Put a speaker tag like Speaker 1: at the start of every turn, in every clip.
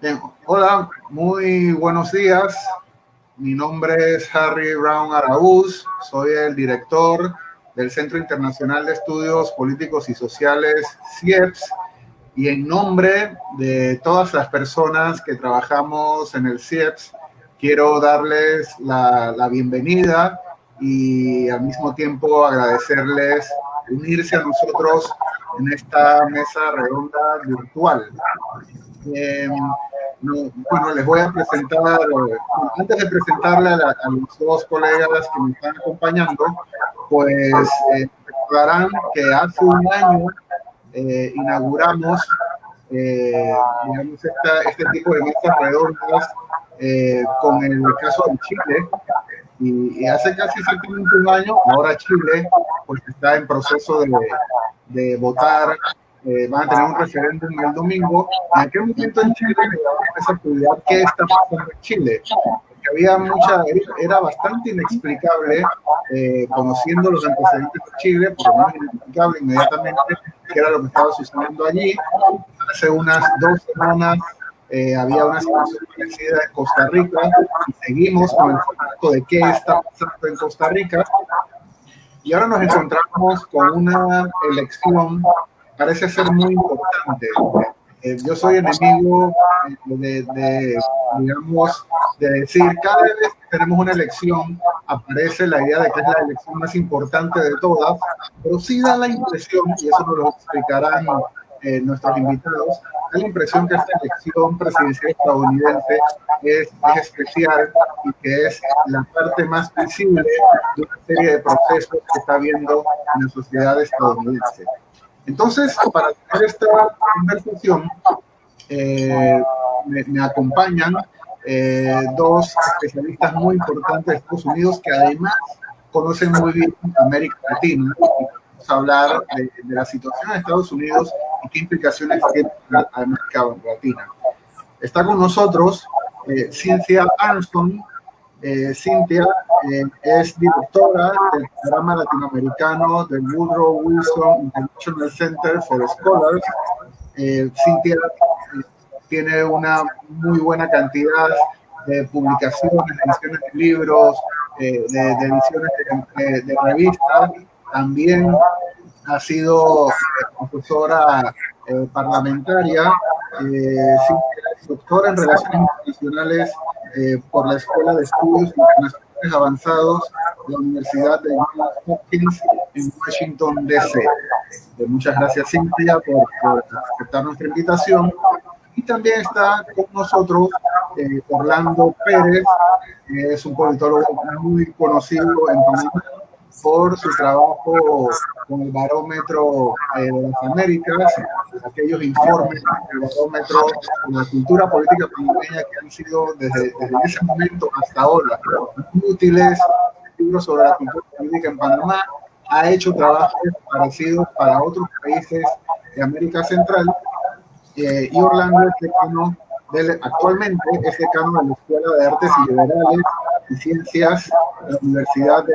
Speaker 1: Bien, hola, muy buenos días. Mi nombre es Harry Brown Araúz, soy el director del Centro Internacional de Estudios Políticos y Sociales, CIEPS, y en nombre de todas las personas que trabajamos en el CIEPS, quiero darles la bienvenida y al mismo tiempo agradecerles unirse a nosotros en esta mesa redonda virtual. Eh, bueno, les voy a presentar, antes de presentarle a los dos colegas que me están acompañando, pues recordarán que hace un año inauguramos, digamos, este tipo de mesas redondas con el caso de Chile, y hace casi exactamente un año, ahora Chile pues está en proceso de votar, van a tener un referéndum el domingo. En aquel momento en Chile le llamamos esa actividad ¿qué está pasando en Chile? Porque había era bastante inexplicable, conociendo los antecedentes de Chile, por lo menos inexplicable inmediatamente qué era lo que estaba sucediendo allí. Hace unas 2 semanas había una situación parecida en Costa Rica y seguimos con el formato de qué está pasando en Costa Rica. Y ahora nos encontramos con una elección que parece ser muy importante. Yo soy enemigo digamos, de decir, cada vez que tenemos una elección, aparece la idea de que es la elección más importante de todas, pero sí da la impresión, y eso nos lo explicarán nuestros invitados, da la impresión que esta elección presidencial estadounidense es especial y que es la parte más visible de una serie de procesos que está habiendo en la sociedad estadounidense. Entonces, para tener esta conversación, me acompañan dos especialistas muy importantes de Estados Unidos que además conocen muy bien América Latina. Vamos a hablar de la situación en Estados Unidos y qué implicaciones tiene para América Latina. Está con nosotros Cynthia Armstrong. Cynthia es directora del programa latinoamericano del Woodrow Wilson International Center for Scholars. Cynthia tiene una muy buena cantidad de publicaciones, de ediciones de libros, de ediciones de revistas. También ha sido profesora parlamentaria, doctora en Relaciones Internacionales por la Escuela de Estudios Internacionales Avanzados de la Universidad de Johns Hopkins en Washington, D.C. Muchas gracias, Cynthia, por aceptar nuestra invitación. Y también está con nosotros Orlando Pérez, que es un politólogo muy conocido en Panamá por su trabajo con el Barómetro de las Américas, aquellos informes del Barómetro de la cultura política panameña que han sido desde ese momento hasta ahora muy útiles. Libros sobre la cultura política en Panamá, ha hecho trabajos parecidos para otros países de América Central, y Orlando es decano actualmente es decano de la Escuela de Artes y Liberales y Ciencias de la Universidad de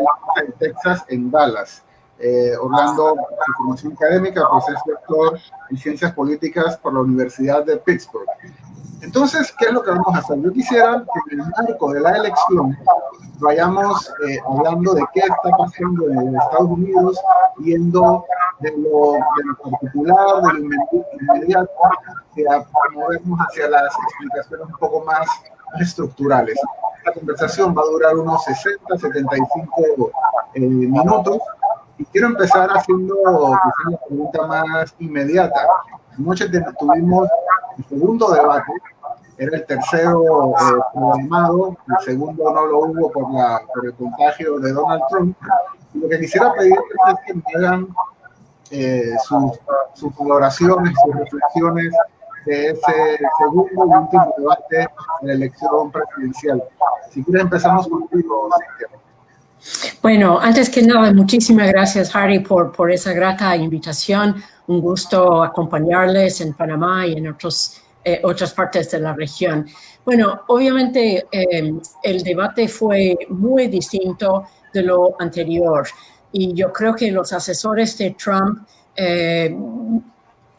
Speaker 1: Texas en Dallas. Orlando, su formación académica, pues es doctor en Ciencias Políticas por la Universidad de Pittsburgh. Entonces, ¿qué es lo que vamos a hacer? Yo quisiera que en el marco de la elección vayamos hablando de qué está pasando en Estados Unidos, yendo de lo particular, de lo inmediato, hacia movernos hacia las explicaciones un poco más estructurales. La conversación va a durar unos 60, 75 minutos, y quiero empezar haciendo la pregunta más inmediata. Anoche tuvimos el segundo debate, era el tercero programado, el segundo no lo hubo por el contagio de Donald Trump. Y lo que quisiera pedir es que me hagan sus valoraciones, sus reflexiones de ese segundo y último debate de la elección presidencial. Si quieres empezamos contigo, Cynthia.
Speaker 2: Bueno, antes que nada, muchísimas gracias, Harry, por esa grata invitación. Un gusto acompañarles en Panamá y en otras partes de la región. Bueno, obviamente el debate fue muy distinto de lo anterior y yo creo que los asesores de Trump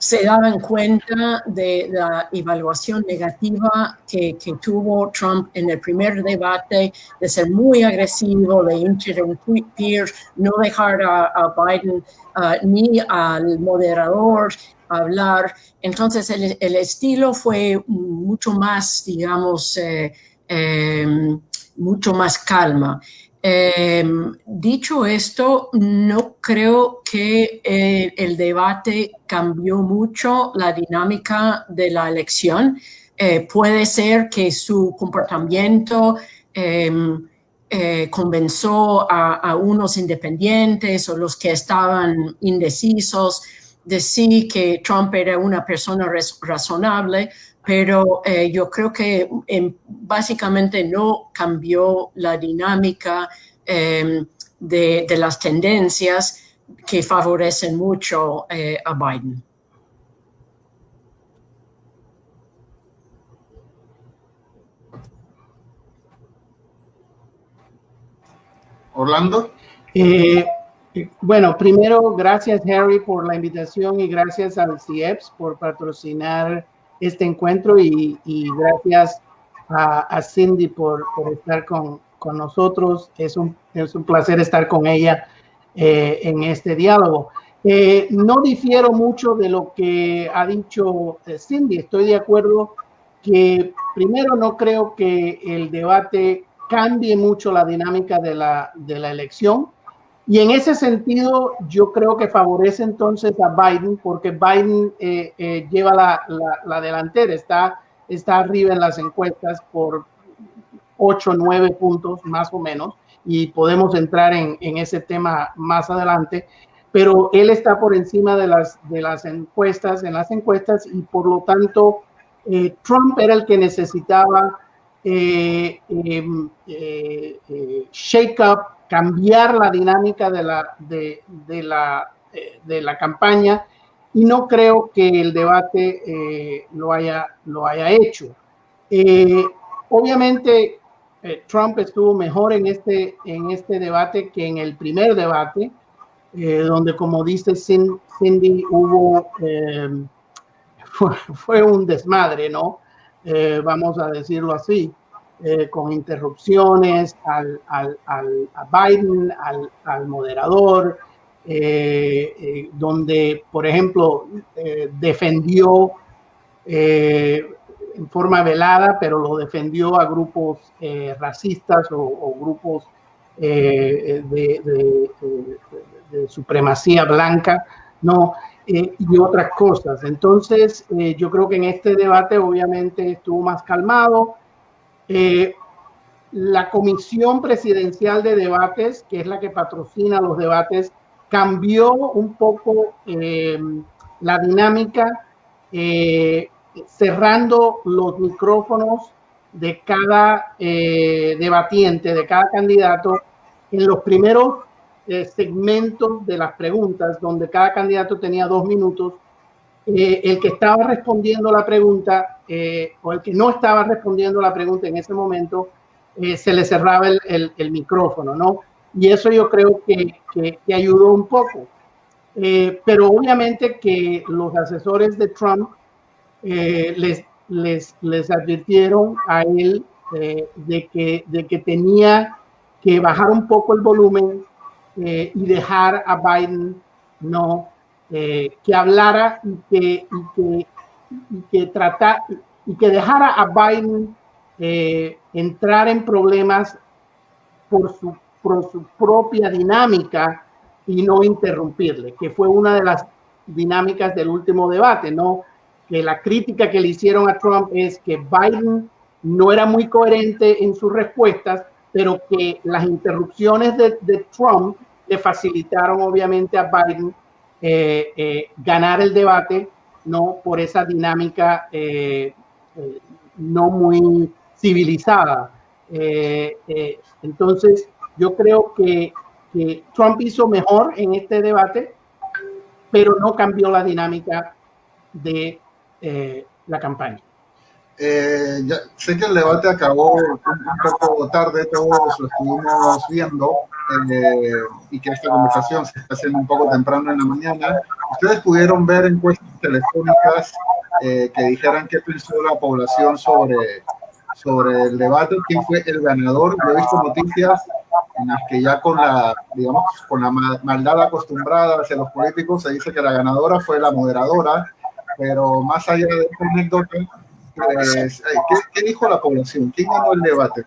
Speaker 2: se daban cuenta de la evaluación negativa que tuvo Trump en el primer debate, de ser muy agresivo, de interrumpir, no dejar a Biden ni al moderador hablar. Entonces el estilo fue mucho más, digamos, mucho más calma. Dicho esto, no creo que el debate cambió mucho la dinámica de la elección. Puede ser que su comportamiento convenció a unos independientes o los que estaban indecisos de sí que Trump era una persona razonable, pero yo creo que básicamente no cambió la dinámica de las tendencias que favorecen mucho a Biden.
Speaker 1: Orlando.
Speaker 3: Bueno, primero, gracias Harry por la invitación y gracias al CIEPS por patrocinar este encuentro y gracias a Cindy por estar con nosotros. Es un placer estar con ella en este diálogo. No difiero mucho de lo que ha dicho Cindy. Estoy de acuerdo que primero no creo que el debate cambie mucho la dinámica de la elección. Y en ese sentido, yo creo que favorece entonces a Biden, porque Biden lleva la delantera, está arriba en las encuestas por 8 o 9 puntos más o menos, y podemos entrar en ese tema más adelante, pero él está por encima de las encuestas, y por lo tanto Trump era el que necesitaba shake up, cambiar la dinámica de la campaña, y no creo que el debate lo haya hecho. Obviamente Trump estuvo mejor en este debate que en el primer debate, donde, como dice Cindy, hubo fue un desmadre, ¿no? Vamos a decirlo así. Con interrupciones a Biden, al moderador, donde, por ejemplo, defendió en forma velada, pero lo defendió a grupos racistas o grupos de supremacía blanca, ¿no? Y otras cosas. Entonces, yo creo que en este debate obviamente estuvo más calmado. La Comisión Presidencial de Debates, que es la que patrocina los debates, cambió un poco la dinámica, cerrando los micrófonos de cada debatiente, de cada candidato, en los primeros segmentos de las preguntas, donde cada candidato tenía 2 minutos. El que estaba respondiendo la pregunta o el que no estaba respondiendo la pregunta en ese momento, se le cerraba el micrófono, ¿no? Y eso yo creo que ayudó un poco. Pero obviamente que los asesores de Trump les advirtieron a él de que tenía que bajar un poco el volumen y dejar a Biden, ¿no? Que hablara y que dejara a Biden entrar en problemas por su propia dinámica y no interrumpirle, que fue una de las dinámicas del último debate, ¿no? Que la crítica que le hicieron a Trump es que Biden no era muy coherente en sus respuestas, pero que las interrupciones de Trump le facilitaron obviamente a Biden ganar el debate, no por esa dinámica no muy civilizada. Entonces, yo creo que Trump hizo mejor en este debate, pero no cambió la dinámica de la campaña.
Speaker 1: Ya, sé que el debate acabó un poco tarde, todos lo estuvimos viendo, y que esta conversación se está haciendo un poco temprano en la mañana. ¿Ustedes pudieron ver encuestas telefónicas que dijeran qué pensó la población sobre el debate, quién fue el ganador. Yo he visto noticias en las que ya con la, digamos, con la maldad acostumbrada hacia los políticos se dice que la ganadora fue la moderadora, pero más allá de esta anécdota, pues, ¿qué dijo la población? ¿Quién ganó el debate?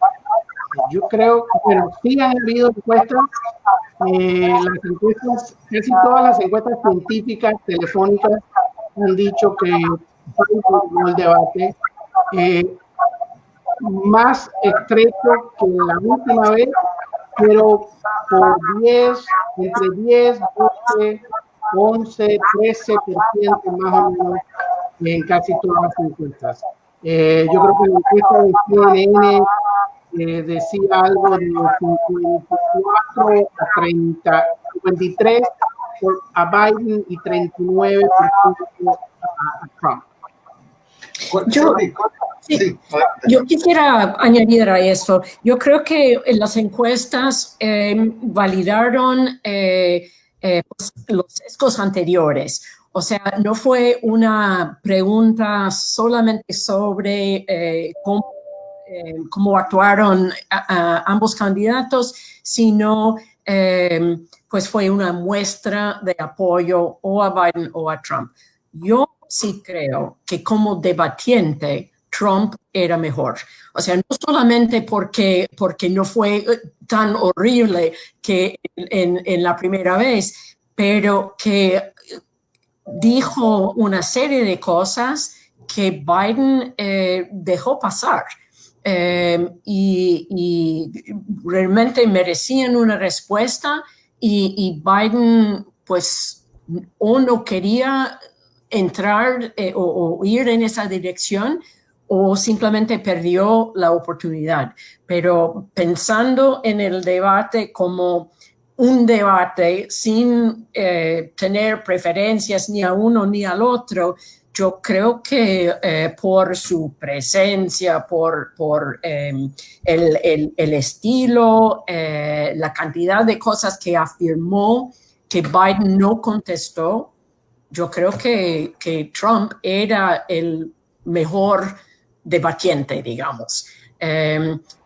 Speaker 3: Yo creo que, bueno, sí han habido encuestas, las encuestas, casi todas las encuestas científicas, telefónicas, han dicho que el debate más estrecho que la última vez, pero por 10, entre 10, 12, 11, 13% más o menos en casi todas las encuestas. Yo creo que la encuesta de CNN decía algo de 54 a 30, 53 a Biden y 39% a Trump.
Speaker 2: Yo quisiera añadir a esto. Yo creo que las encuestas validaron pues, los sesgos anteriores. O sea, no fue una pregunta solamente sobre cómo actuaron ambos candidatos, sino pues fue una muestra de apoyo o a Biden o a Trump. Yo sí creo que como debatiente Trump era mejor. O sea, no solamente porque no fue tan horrible que en la primera vez, pero que dijo una serie de cosas que Biden dejó pasar. Y realmente merecían una respuesta y Biden pues o no quería entrar o ir en esa dirección o simplemente perdió la oportunidad. Pero pensando en el debate como un debate sin tener preferencias ni a uno ni al otro, yo creo que por su presencia, por el estilo, la cantidad de cosas que afirmó que Biden no contestó, yo creo que Trump era el mejor debatiente, digamos.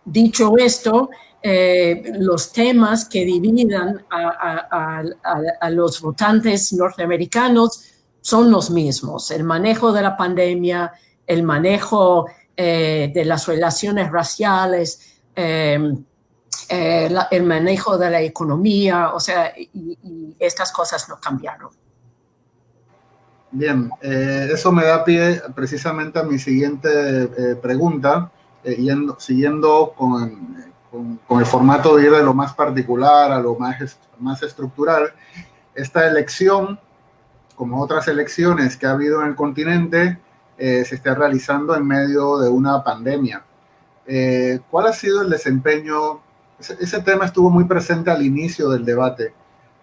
Speaker 2: Dicho esto, los temas que dividan a los votantes norteamericanos son los mismos: el manejo de la pandemia, el manejo de las relaciones raciales, el manejo de la economía, o sea, y estas cosas no cambiaron.
Speaker 1: Bien, eso me da pie precisamente a mi siguiente pregunta, siguiendo con el formato de ir de lo más particular a lo más estructural. Esta elección, como otras elecciones que ha habido en el continente, se está realizando en medio de una pandemia. ¿Cuál ha sido el desempeño? Ese tema estuvo muy presente al inicio del debate.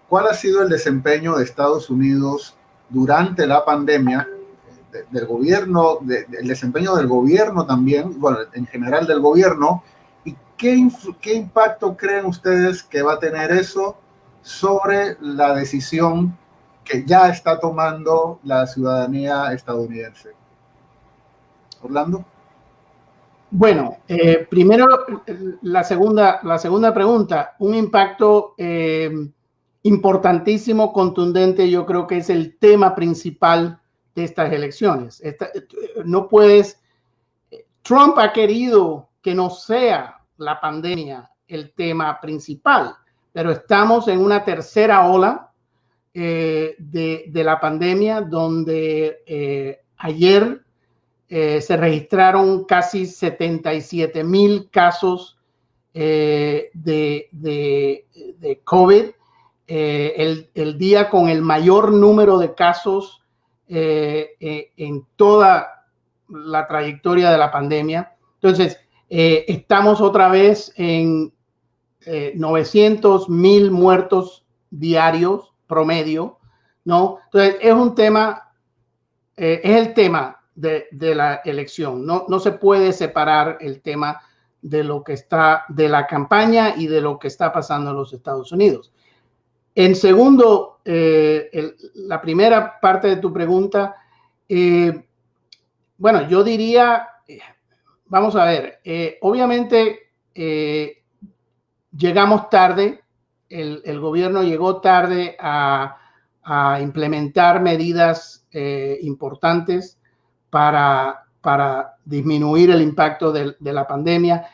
Speaker 1: ¿Cuál ha sido el desempeño de Estados Unidos durante la pandemia, del gobierno, el desempeño del gobierno también, bueno, en general del gobierno, y qué impacto creen ustedes que va a tener eso sobre la decisión que ya está tomando la ciudadanía estadounidense? Orlando.
Speaker 3: Bueno, primero la segunda pregunta, un impacto importantísimo, contundente. Yo creo que es el tema principal de estas elecciones. Trump ha querido que no sea la pandemia el tema principal, pero estamos en una tercera ola de la pandemia, donde ayer se registraron casi 77,000 casos de COVID. El día con el mayor número de casos en toda la trayectoria de la pandemia. Entonces, estamos otra vez en 900,000 muertos diarios promedio, ¿no? Entonces, es un tema, es el tema de la elección. No se puede separar el tema de lo que está, de la campaña y de lo que está pasando en los Estados Unidos. En segundo, la primera parte de tu pregunta, bueno, yo diría, vamos a ver, obviamente llegamos tarde, el gobierno llegó tarde a implementar medidas importantes para disminuir el impacto de la pandemia.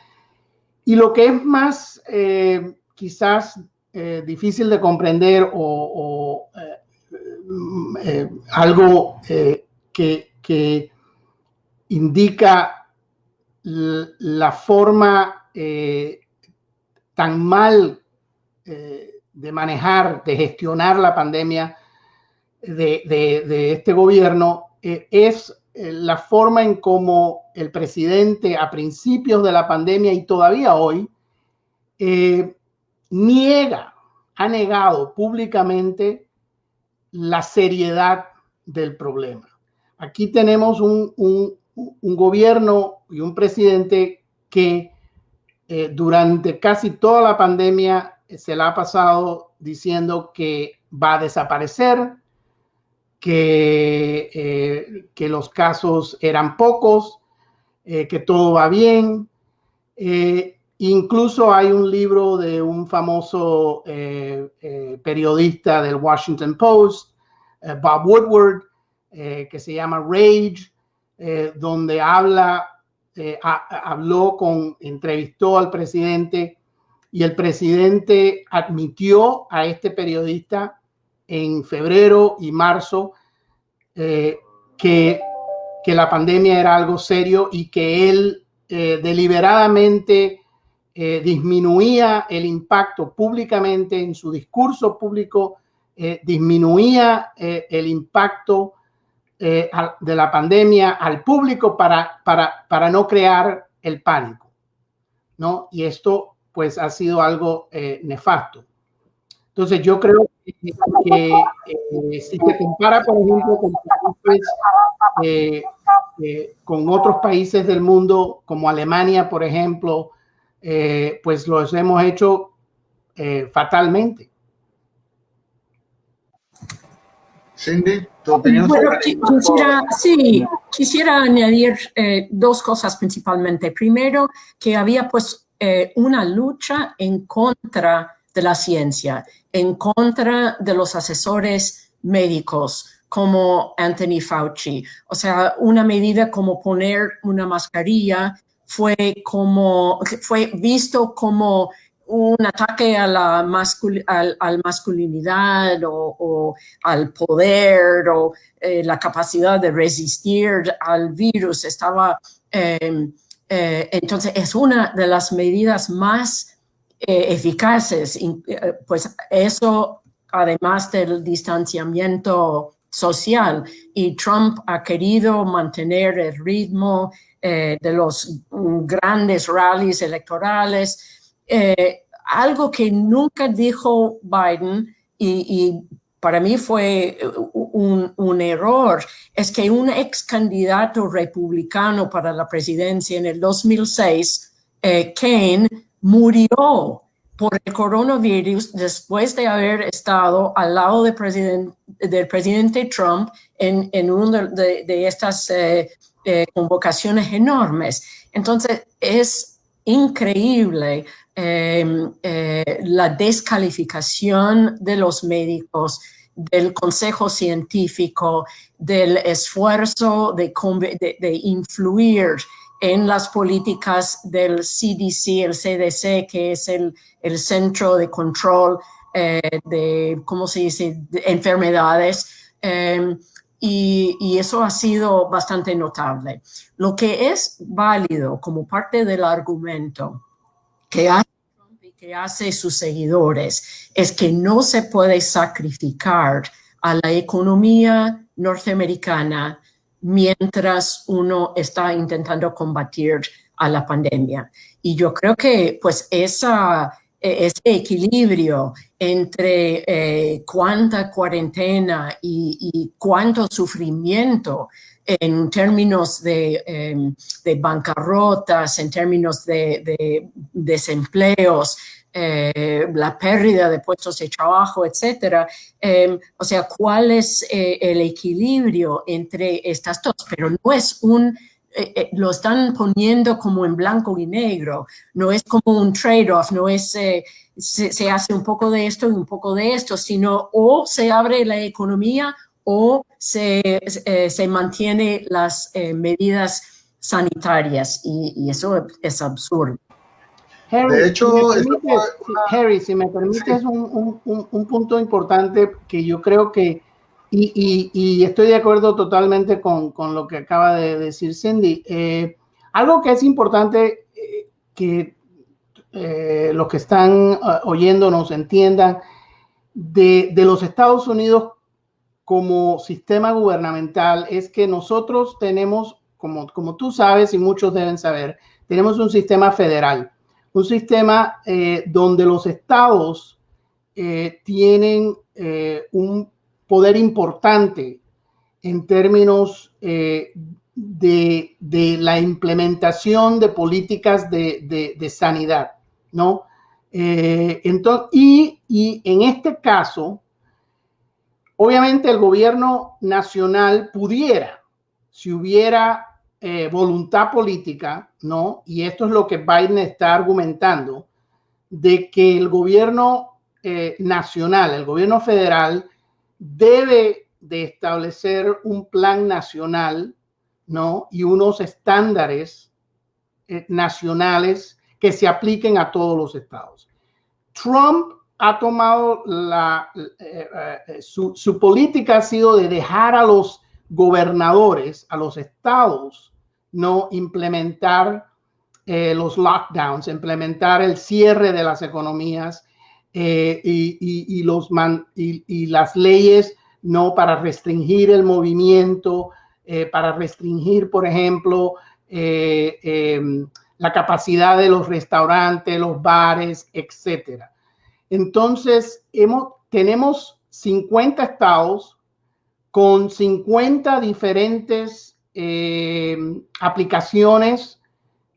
Speaker 3: Y lo que es más quizás difícil de comprender o algo que indica la forma tan mal de manejar, de gestionar la pandemia de este gobierno, es la forma en cómo el presidente a principios de la pandemia y todavía hoy ha negado públicamente la seriedad del problema. Aquí tenemos un gobierno y un presidente que durante casi toda la pandemia se la ha pasado diciendo que va a desaparecer, que los casos eran pocos, que todo va bien. Incluso hay un libro de un famoso periodista del Washington Post, Bob Woodward, que se llama Rage, donde entrevistó al presidente y el presidente admitió a este periodista en febrero y marzo que la pandemia era algo serio y que él deliberadamente disminuía el impacto públicamente en su discurso público, disminuía el impacto de la pandemia al público para no crear el pánico, ¿no? Y esto pues ha sido algo nefasto. Entonces yo creo que si se compara, por ejemplo, con otros países del mundo, como Alemania, por ejemplo, pues los hemos hecho fatalmente.
Speaker 1: Cindy, ¿tu opinión?
Speaker 2: Bueno, quisiera añadir dos cosas principalmente. Primero, que había pues una lucha en contra de la ciencia, en contra de los asesores médicos como Anthony Fauci. O sea, una medida como poner una mascarilla fue visto como un ataque a la masculinidad o al poder o la capacidad de resistir al virus. Entonces, es una de las medidas más eficaces, pues eso además del distanciamiento social, y Trump ha querido mantener el ritmo de los grandes rallies electorales, algo que nunca dijo Biden y para mí fue un error, es que un ex candidato republicano para la presidencia en el 2006, Kaine, murió por el coronavirus después de haber estado al lado del presidente Trump en una de estas convocaciones enormes. Entonces, es increíble la descalificación de los médicos, del consejo científico, del esfuerzo de influir en las políticas del CDC, el CDC, que es el Centro de Control de, ¿cómo se dice?, de enfermedades, y eso ha sido bastante notable. Lo que es válido como parte del argumento que hace Trump y que hace sus seguidores es que no se puede sacrificar a la economía norteamericana mientras uno está intentando combatir a la pandemia. Y yo creo que pues ese equilibrio entre cuánta cuarentena y cuánto sufrimiento en términos de bancarrotas, en términos de desempleos, la pérdida de puestos de trabajo, etcétera. O sea, ¿cuál es el equilibrio entre estas dos? Pero no es lo están poniendo como en blanco y negro, no es como un trade-off, no es se hace un poco de esto y un poco de esto, sino o se abre la economía o se mantiene las medidas sanitarias y eso es absurdo.
Speaker 3: Harry,
Speaker 1: De hecho,
Speaker 3: Harry, si me permites
Speaker 1: sí.
Speaker 3: un punto importante que yo creo que, y estoy de acuerdo totalmente con lo que acaba de decir Cindy, algo que es importante que los que están oyéndonos entiendan de los Estados Unidos como sistema gubernamental es que nosotros tenemos, como tú sabes y muchos deben saber, tenemos un sistema federal. Un sistema donde los estados tienen un poder importante en términos de la implementación de políticas de sanidad, ¿no? Entonces, y en este caso, obviamente el gobierno nacional pudiera, si hubiera voluntad política, ¿no? Y esto es lo que Biden está argumentando, de que el gobierno nacional, el gobierno federal, debe de establecer un plan nacional, ¿no? Y unos estándares nacionales que se apliquen a todos los estados. Trump ha tomado su política ha sido de dejar a los gobernadores, a los estados, no implementar los lockdowns, implementar el cierre de las economías y las leyes no para restringir el movimiento, para restringir, por ejemplo, la capacidad de los restaurantes, los bares, etcétera. Entonces, tenemos 50 estados con 50 diferentes aplicaciones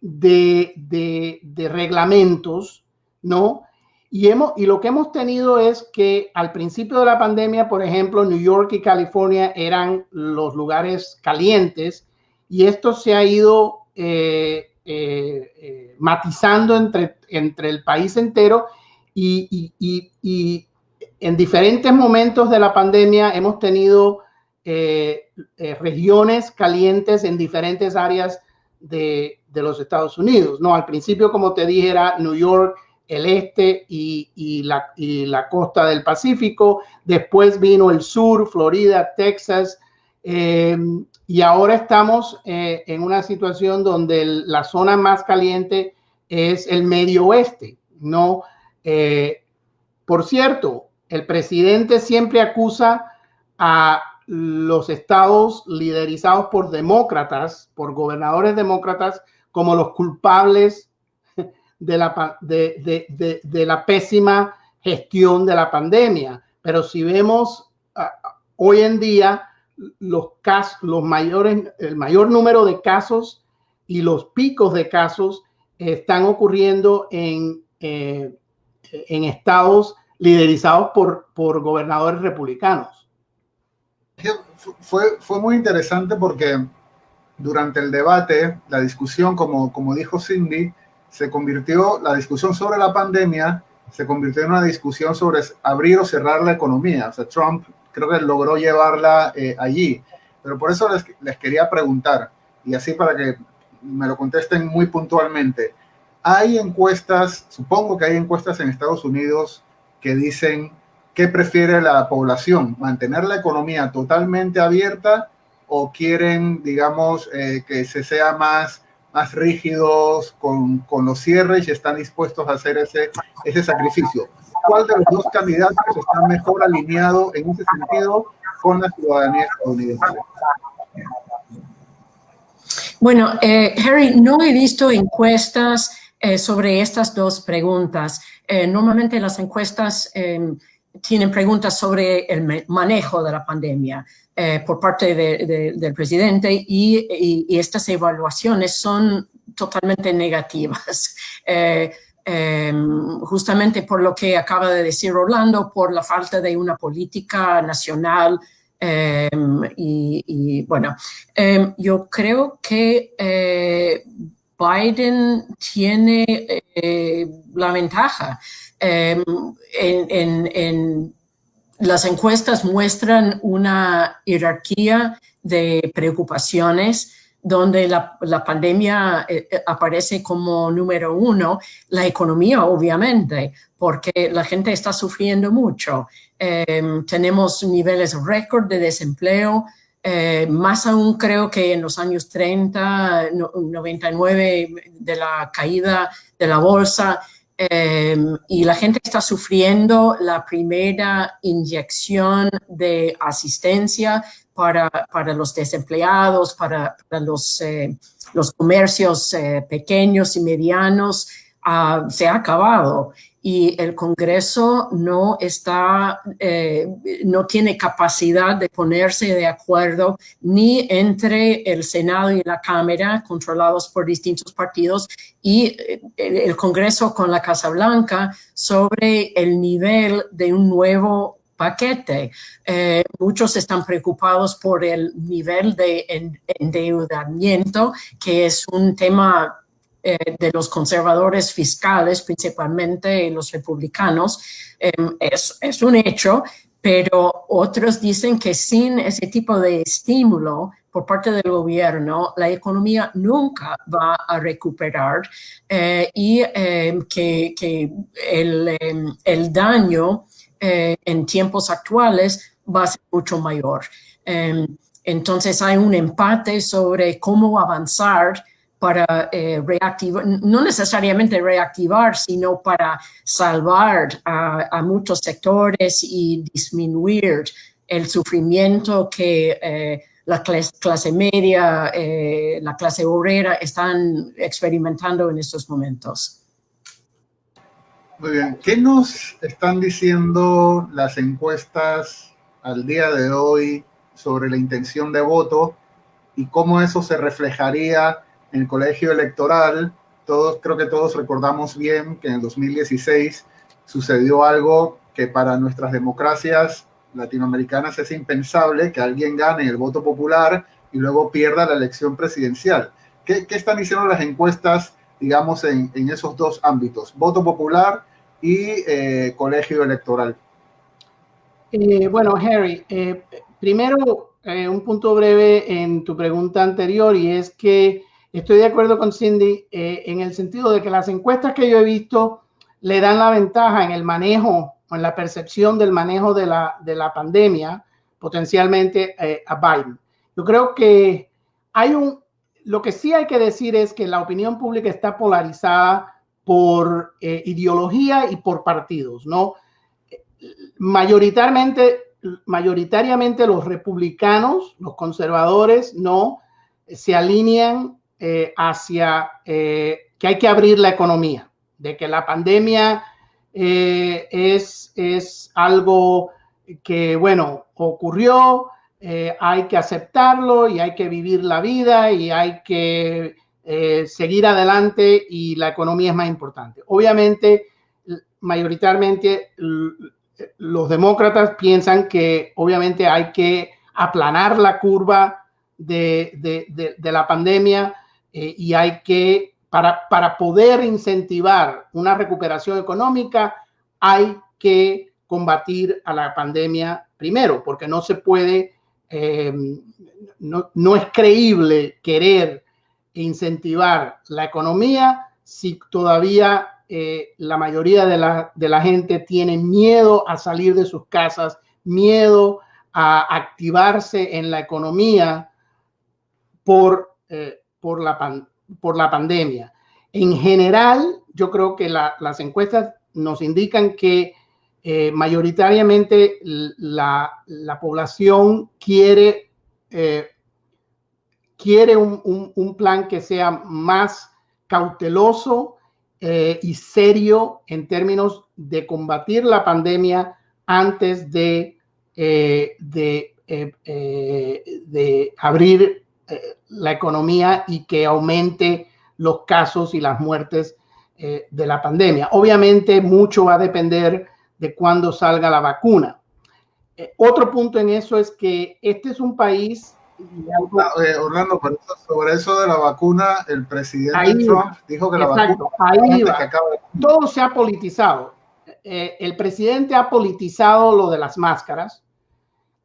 Speaker 3: de reglamentos, ¿no? Y lo que hemos tenido es que al principio de la pandemia, por ejemplo, New York y California eran los lugares calientes y esto se ha ido matizando entre el país entero y en diferentes momentos de la pandemia hemos tenido regiones calientes en diferentes áreas de los Estados Unidos, ¿no? Al principio, como te dije, era New York, el este y la costa del Pacífico. Después vino el sur, Florida, Texas. Y ahora estamos en una situación donde la zona más caliente es el medio oeste, ¿no? Por cierto, el presidente siempre acusa a los estados liderizados por demócratas, por gobernadores demócratas, como los culpables de la pésima gestión de la pandemia. Pero si vemos hoy en día el mayor número de casos y los picos de casos están ocurriendo en estados liderizados por gobernadores republicanos.
Speaker 1: Fue muy interesante porque durante el debate, la discusión, como dijo Cindy, la discusión sobre la pandemia se convirtió en una discusión sobre abrir o cerrar la economía. O sea, Trump creo que logró llevarla allí. Pero por eso les quería preguntar, y así para que me lo contesten muy puntualmente. Hay encuestas, supongo que hay encuestas en Estados Unidos que dicen qué prefiere la población, mantener la economía totalmente abierta o quieren, digamos, que se sea más rígidos con los cierres y están dispuestos a hacer ese sacrificio. ¿Cuál de los dos candidatos está mejor alineado en ese sentido con la ciudadanía estadounidense?
Speaker 2: Bueno, Harry, no he visto encuestas sobre estas dos preguntas. Normalmente las encuestas tienen preguntas sobre el manejo de la pandemia por parte del presidente y estas evaluaciones son totalmente negativas. justamente por lo que acaba de decir Orlando, por la falta de una política nacional. Bueno, yo creo que Biden tiene la ventaja. En las encuestas muestran una jerarquía de preocupaciones donde la pandemia aparece como número uno, la economía obviamente, porque la gente está sufriendo mucho. Tenemos niveles récord de desempleo, más aún creo que en los años 30, 99 de la caída de la bolsa, y la gente está sufriendo la primera inyección de asistencia para los desempleados, para los comercios pequeños y medianos. Se ha acabado y el Congreso no tiene capacidad de ponerse de acuerdo ni entre el Senado y la Cámara, controlados por distintos partidos, y el Congreso con la Casa Blanca sobre el nivel de un nuevo paquete. Muchos están preocupados por el nivel de endeudamiento, que es un tema de los conservadores fiscales, principalmente los republicanos. Es un hecho, pero otros dicen que sin ese tipo de estímulo por parte del gobierno, la economía nunca va a recuperar y que el daño en tiempos actuales va a ser mucho mayor. Entonces hay un empate sobre cómo avanzar para reactivar, no necesariamente reactivar, sino para salvar a muchos sectores y disminuir el sufrimiento que la clase media, la clase obrera están experimentando en estos momentos.
Speaker 1: Muy bien. ¿Qué nos están diciendo las encuestas al día de hoy sobre la intención de voto y cómo eso se reflejaría en el colegio electoral? Creo que todos recordamos bien que en el 2016 sucedió algo que para nuestras democracias latinoamericanas es impensable, que alguien gane el voto popular y luego pierda la elección presidencial. ¿Qué están diciendo las encuestas, digamos, en esos dos ámbitos, voto popular y colegio electoral?
Speaker 3: Bueno, Harry, primero un punto breve en tu pregunta anterior, y es que estoy de acuerdo con Cindy en el sentido de que las encuestas que yo he visto le dan la ventaja en el manejo o en la percepción del manejo de la pandemia potencialmente a Biden. Yo creo que lo que sí hay que decir es que la opinión pública está polarizada por ideología y por partidos, ¿no? Mayoritariamente los republicanos, los conservadores, no se alinean hacia que hay que abrir la economía, de que la pandemia es algo que, bueno, ocurrió, hay que aceptarlo y hay que vivir la vida y hay que seguir adelante y la economía es más importante. Obviamente, mayoritariamente los demócratas piensan que obviamente hay que aplanar la curva de la pandemia y hay que, para poder incentivar una recuperación económica, hay que combatir a la pandemia primero, porque no se puede, no es creíble querer incentivar la economía si todavía la mayoría de la gente tiene miedo a salir de sus casas, miedo a activarse en la economía por la pandemia. En general, yo creo que las encuestas nos indican que mayoritariamente la población quiere un plan que sea más cauteloso y serio en términos de combatir la pandemia antes de abrir la economía y que aumente los casos y las muertes de la pandemia. Obviamente mucho va a depender de cuándo salga la vacuna. Otro punto en eso es que este es un país...
Speaker 1: Orlando, pero sobre eso de la vacuna, el presidente Trump dijo que la vacuna...
Speaker 3: Ahí va. Todo se ha politizado. El presidente ha politizado lo de las máscaras.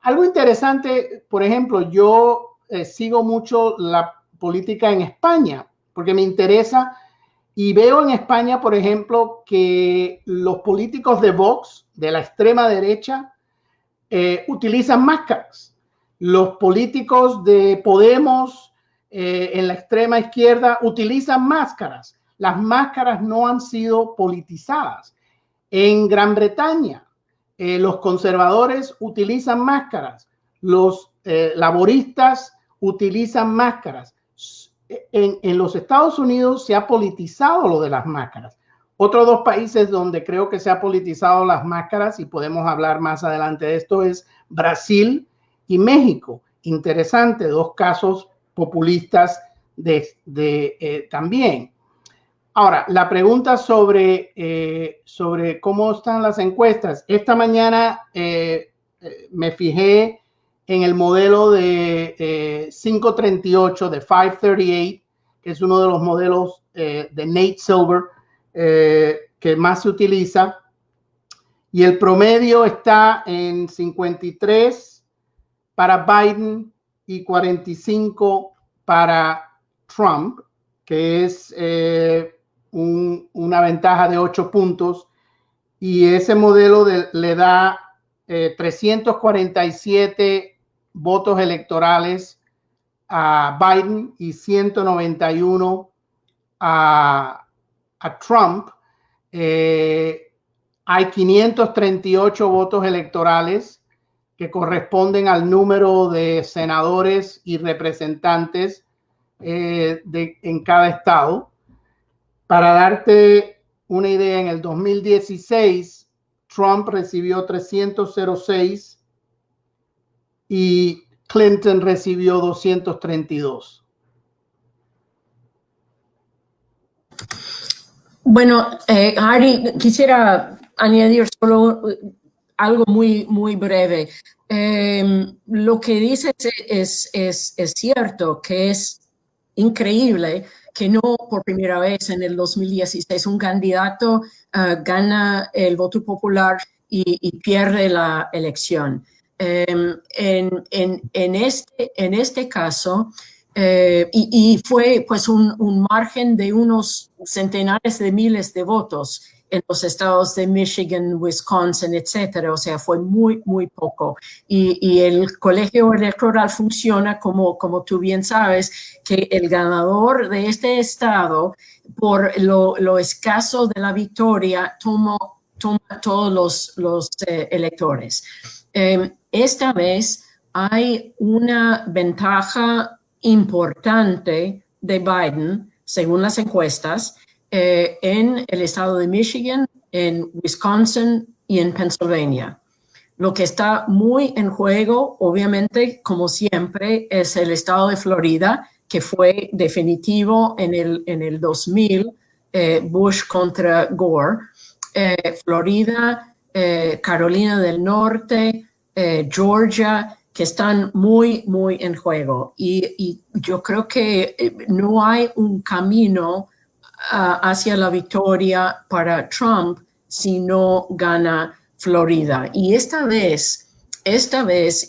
Speaker 3: Algo interesante, por ejemplo, yo sigo mucho la política en España, porque me interesa y veo en España, por ejemplo, que los políticos de Vox, de la extrema derecha, utilizan máscaras. Los políticos de Podemos en la extrema izquierda utilizan máscaras. Las máscaras no han sido politizadas. En Gran Bretaña, los conservadores utilizan máscaras. Los laboristas utilizan máscaras. En los Estados Unidos se ha politizado lo de las máscaras. Otros dos países donde creo que se ha politizado las máscaras, y podemos hablar más adelante de esto, es Brasil y México. Interesante, dos casos populistas también. Ahora, la pregunta sobre cómo están las encuestas. Esta mañana me fijé en el modelo de 538, de 538, que es uno de los modelos de Nate Silver que más se utiliza. Y el promedio está en 53 para Biden y 45 para Trump, que es una ventaja de 8 puntos. Y ese modelo le da 347 votos electorales a Biden y 191 a Trump. Hay 538 votos electorales que corresponden al número de senadores y representantes en cada estado. Para darte una idea, en el 2016 Trump recibió 306 y Clinton recibió 232.
Speaker 2: Bueno, Harry, quisiera añadir solo algo muy breve. Lo que dices es cierto, que es increíble que no por primera vez en el 2016 un candidato gana el voto popular y pierde la elección. En este caso, y fue pues un margen de unos centenares de miles de votos en los estados de Michigan, Wisconsin, etcétera. O sea, fue muy poco. Y el colegio electoral funciona como tú bien sabes, que el ganador de este estado, por lo escaso de la victoria, toma todos los electores. Esta vez hay una ventaja importante de Biden, según las encuestas, en el estado de Michigan, en Wisconsin y en Pennsylvania. Lo que está muy en juego, obviamente, como siempre, es el estado de Florida, que fue definitivo en el 2000, Bush contra Gore. Florida, Carolina del Norte, Georgia, que están muy en juego. Y yo creo que no hay un camino hacia la victoria para Trump si no gana Florida. Y esta vez,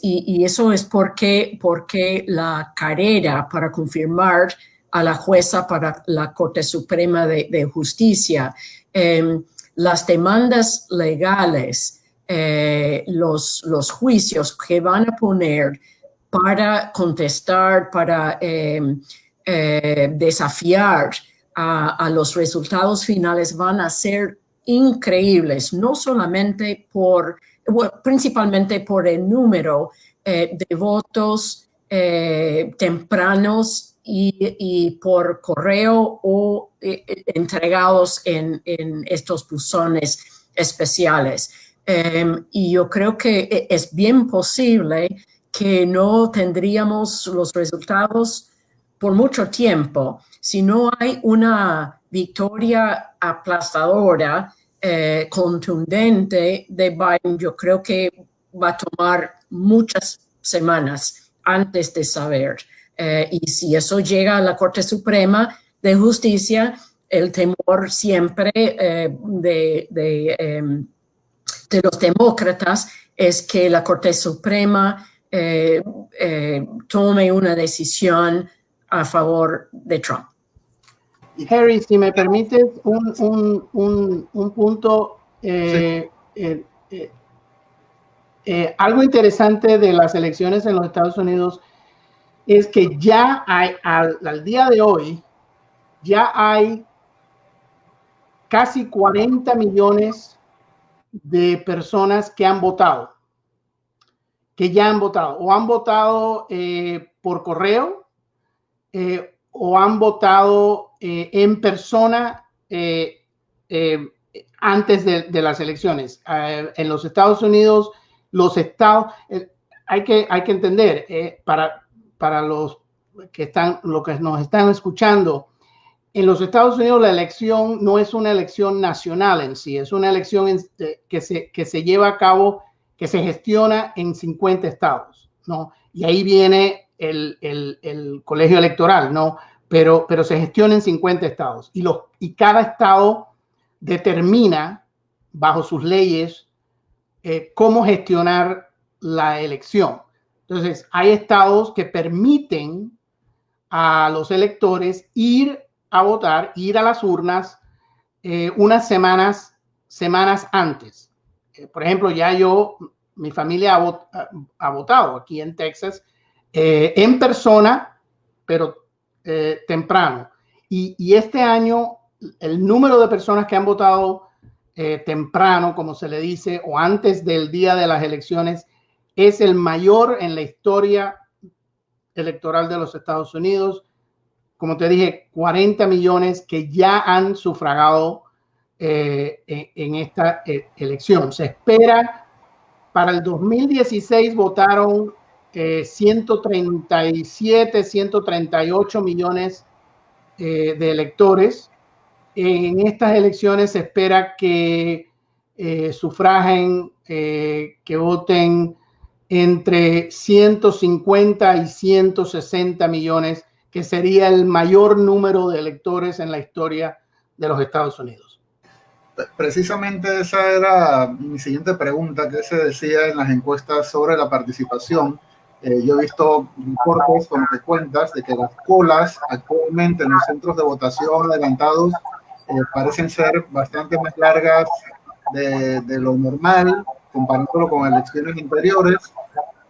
Speaker 2: y eso es porque la carrera para confirmar a la jueza para la Corte Suprema de Justicia, las demandas legales, los juicios que van a poner para contestar, para desafiar a los resultados finales van a ser increíbles, no solamente principalmente por el número de votos tempranos y por correo o entregados en estos buzones especiales. Y yo creo que es bien posible que no tendríamos los resultados por mucho tiempo, si no hay una victoria aplastadora, contundente de Biden, yo creo que va a tomar muchas semanas antes de saber. Y si eso llega a la Corte Suprema de Justicia, el temor siempre de los demócratas es que la Corte Suprema tome una decisión a favor de Trump.
Speaker 3: Harry, si me permites un punto,
Speaker 1: Sí.
Speaker 3: Algo interesante de las elecciones en los Estados Unidos es que ya hay, al día de hoy, ya hay casi 40 millones de personas que han votado, que ya han votado, o han votado por correo, o han votado en persona antes de las elecciones. En los Estados Unidos, los estados, hay que entender, para los que nos están escuchando, en los Estados Unidos la elección no es una elección nacional en sí, es una elección que se lleva a cabo, que se gestiona en 50 estados, ¿no? Y ahí viene el colegio electoral, ¿no? Pero se gestiona en 50 estados y cada estado determina bajo sus leyes cómo gestionar la elección. Entonces, hay estados que permiten a los electores ir a votar, ir a las urnas unas semanas antes. Por ejemplo, mi familia ha votado aquí en Texas en persona, pero temprano. Y este año el número de personas que han votado temprano, como se le dice, o antes del día de las elecciones, es el mayor en la historia electoral de los Estados Unidos. Como te dije, 40 millones que ya han sufragado en esta elección. Se espera, para el 2016 votaron 137, 138 millones de electores. En estas elecciones se espera que sufragen, que voten entre 150 y 160 millones, que sería el mayor número de electores en la historia de los Estados Unidos.
Speaker 1: Precisamente esa era mi siguiente pregunta, que se decía en las encuestas sobre la participación. Yo he visto reportes con que cuentas de que las colas actualmente en los centros de votación adelantados parecen ser bastante más largas de lo normal, comparándolo con elecciones anteriores,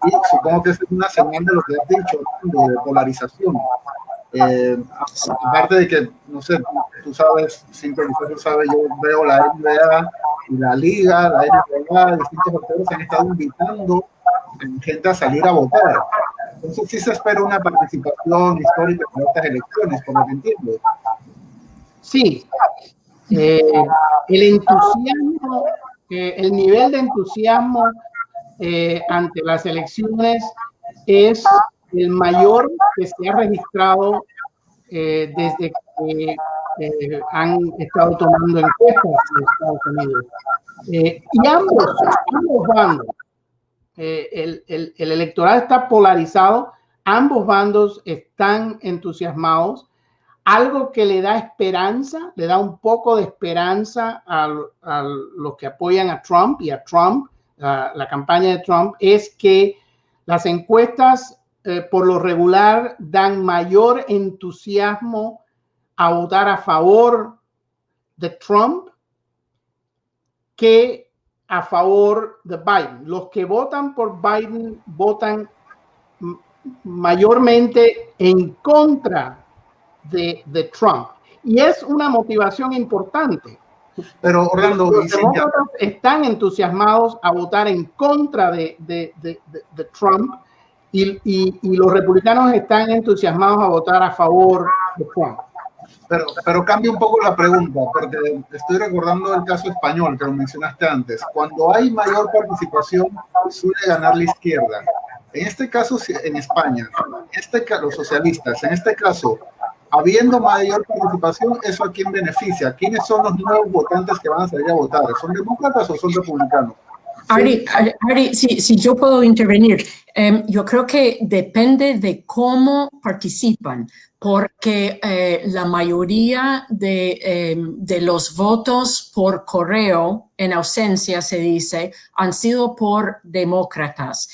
Speaker 1: y supongo que es una señal de lo que has dicho, de polarización. Aparte de que, no sé, tú sabes, tú sabes, yo veo la NBA y la Liga, la NBA, distintos actores han estado invitando a gente a salir a votar. Entonces sí se espera una participación histórica en estas elecciones, por lo que entiendo.
Speaker 3: Sí, el entusiasmo, el nivel de entusiasmo ante las elecciones es el mayor que se ha registrado desde que han estado tomando encuestas en Estados Unidos. Y ambos bandos, el electorado está polarizado, ambos bandos están entusiasmados, algo que le da esperanza, le da un poco de esperanza a los que apoyan a Trump y a Trump, la campaña de Trump, es que las encuestas por lo regular dan mayor entusiasmo a votar a favor de Trump que a favor de Biden. Los que votan por Biden votan mayormente en contra de Trump. Y es una motivación importante.
Speaker 1: Pero Orlando,
Speaker 3: los demócratas están entusiasmados a votar en contra de Trump y los republicanos están entusiasmados a votar a favor de Trump.
Speaker 1: Pero cambia un poco la pregunta, porque estoy recordando el caso español que lo mencionaste antes. Cuando hay mayor participación, suele ganar la izquierda. En este caso, en España, los socialistas, en este caso, habiendo mayor participación, ¿eso a quién beneficia? ¿Quiénes son los nuevos votantes que van a salir a votar? ¿Son demócratas o son republicanos?
Speaker 2: Ari, si yo puedo intervenir, yo creo que depende de cómo participan, porque la mayoría de los votos por correo, en ausencia se dice, han sido por demócratas.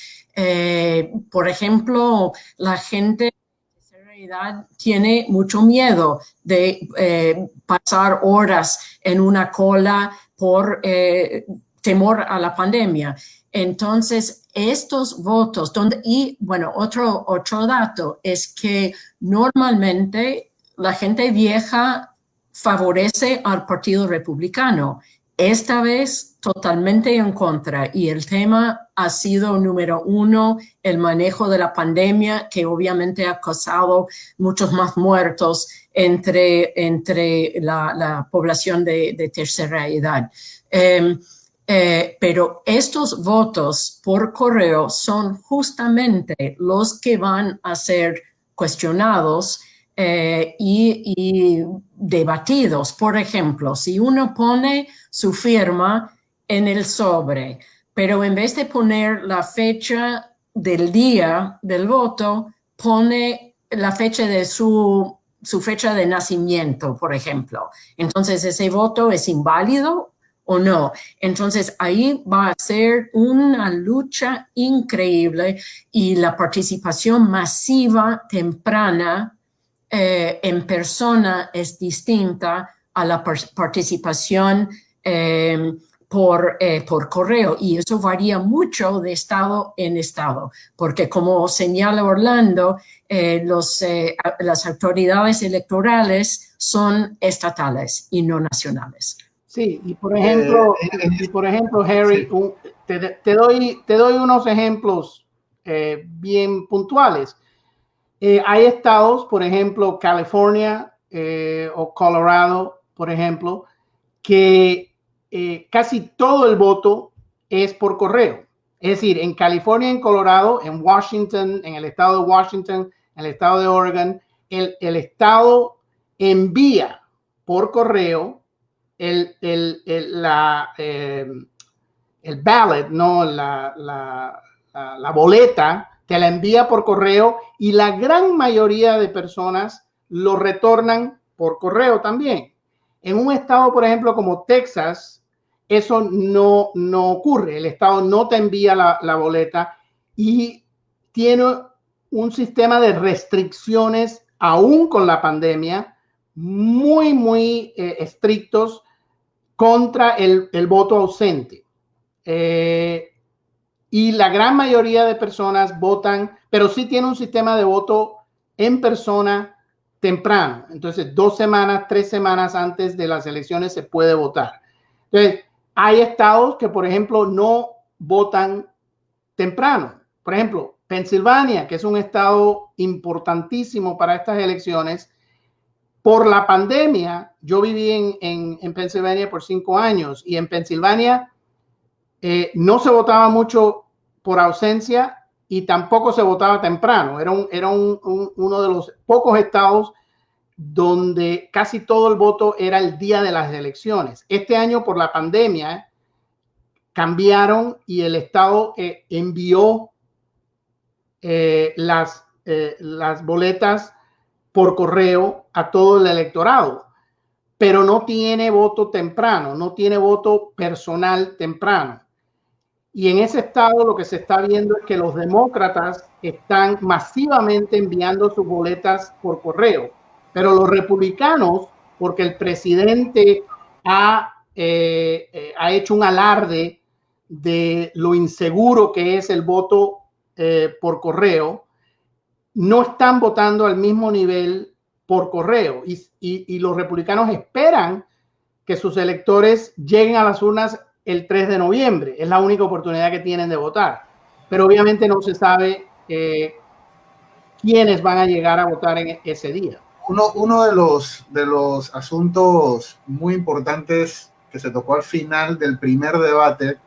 Speaker 2: Por ejemplo, la gente de tercera edad tiene mucho miedo de pasar horas en una cola por temor a la pandemia. Entonces, estos votos, y bueno, otro dato es que normalmente la gente vieja favorece al Partido Republicano. Esta vez totalmente en contra, y el tema ha sido número uno, el manejo de la pandemia, que obviamente ha causado muchos más muertos entre la población de tercera edad. Pero estos votos por correo son justamente los que van a ser cuestionados y debatidos. Por ejemplo, si uno pone su firma en el sobre, pero en vez de poner la fecha del día del voto, pone la fecha de su fecha de nacimiento, por ejemplo. Entonces, ese voto es inválido o no. Entonces, ahí va a ser una lucha increíble, y la participación masiva temprana en persona es distinta a la participación por correo, y eso varía mucho de estado en estado, porque como señala Orlando, las autoridades electorales son estatales y no nacionales.
Speaker 3: Sí, y por ejemplo, Harry, sí. Te doy unos ejemplos bien puntuales. Hay estados, por ejemplo, California o Colorado, por ejemplo, que casi todo el voto es por correo. Es decir, en California, en Colorado, en Washington, en el estado de Washington, en el estado de Oregon, el estado envía por correo el ballot, no la boleta, te la envía por correo, y la gran mayoría de personas lo retornan por correo también. En un estado, por ejemplo, como Texas, eso no ocurre. El estado no te envía la boleta y tiene un sistema de restricciones, aún con la pandemia, muy estrictos contra el voto ausente. Y la gran mayoría de personas votan, pero sí tiene un sistema de voto en persona temprano. Entonces, 2 semanas, 3 semanas antes de las elecciones se puede votar. Entonces, hay estados que, por ejemplo, no votan temprano. Por ejemplo, Pensilvania, que es un estado importantísimo para estas elecciones. Por la pandemia, yo viví en Pensilvania por 5 años, y en Pensilvania no se votaba mucho por ausencia y tampoco se votaba temprano. Era uno de los pocos estados donde casi todo el voto era el día de las elecciones. Este año, por la pandemia, cambiaron y el estado envió las boletas por correo a todo el electorado, pero no tiene voto temprano, no tiene voto personal temprano. Y en ese estado lo que se está viendo es que los demócratas están masivamente enviando sus boletas por correo, pero los republicanos, porque el presidente ha hecho un alarde de lo inseguro que es el voto por correo, no están votando al mismo nivel por correo, y los republicanos esperan que sus electores lleguen a las urnas el 3 de noviembre. Es la única oportunidad que tienen de votar, pero obviamente no se sabe quiénes van a llegar a votar en ese día.
Speaker 1: Uno de los asuntos muy importantes que se tocó al final del primer debate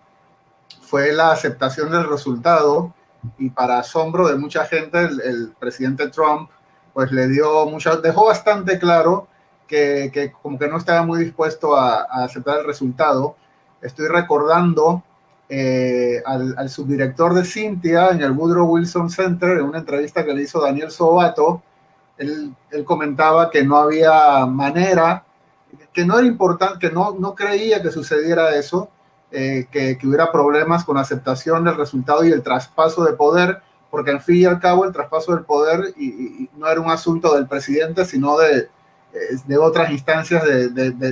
Speaker 1: fue la aceptación del resultado y para asombro de mucha gente, el presidente Trump pues dejó bastante claro que como que no estaba muy dispuesto a aceptar el resultado. Estoy recordando al subdirector de Cynthia en el Woodrow Wilson Center, en una entrevista que le hizo Daniel Sobato. Él comentaba que no había manera, que no era importante, que no creía que sucediera eso, que hubiera problemas con la aceptación del resultado y el traspaso de poder, porque al fin y al cabo el traspaso del poder y no era un asunto del presidente, sino de otras instancias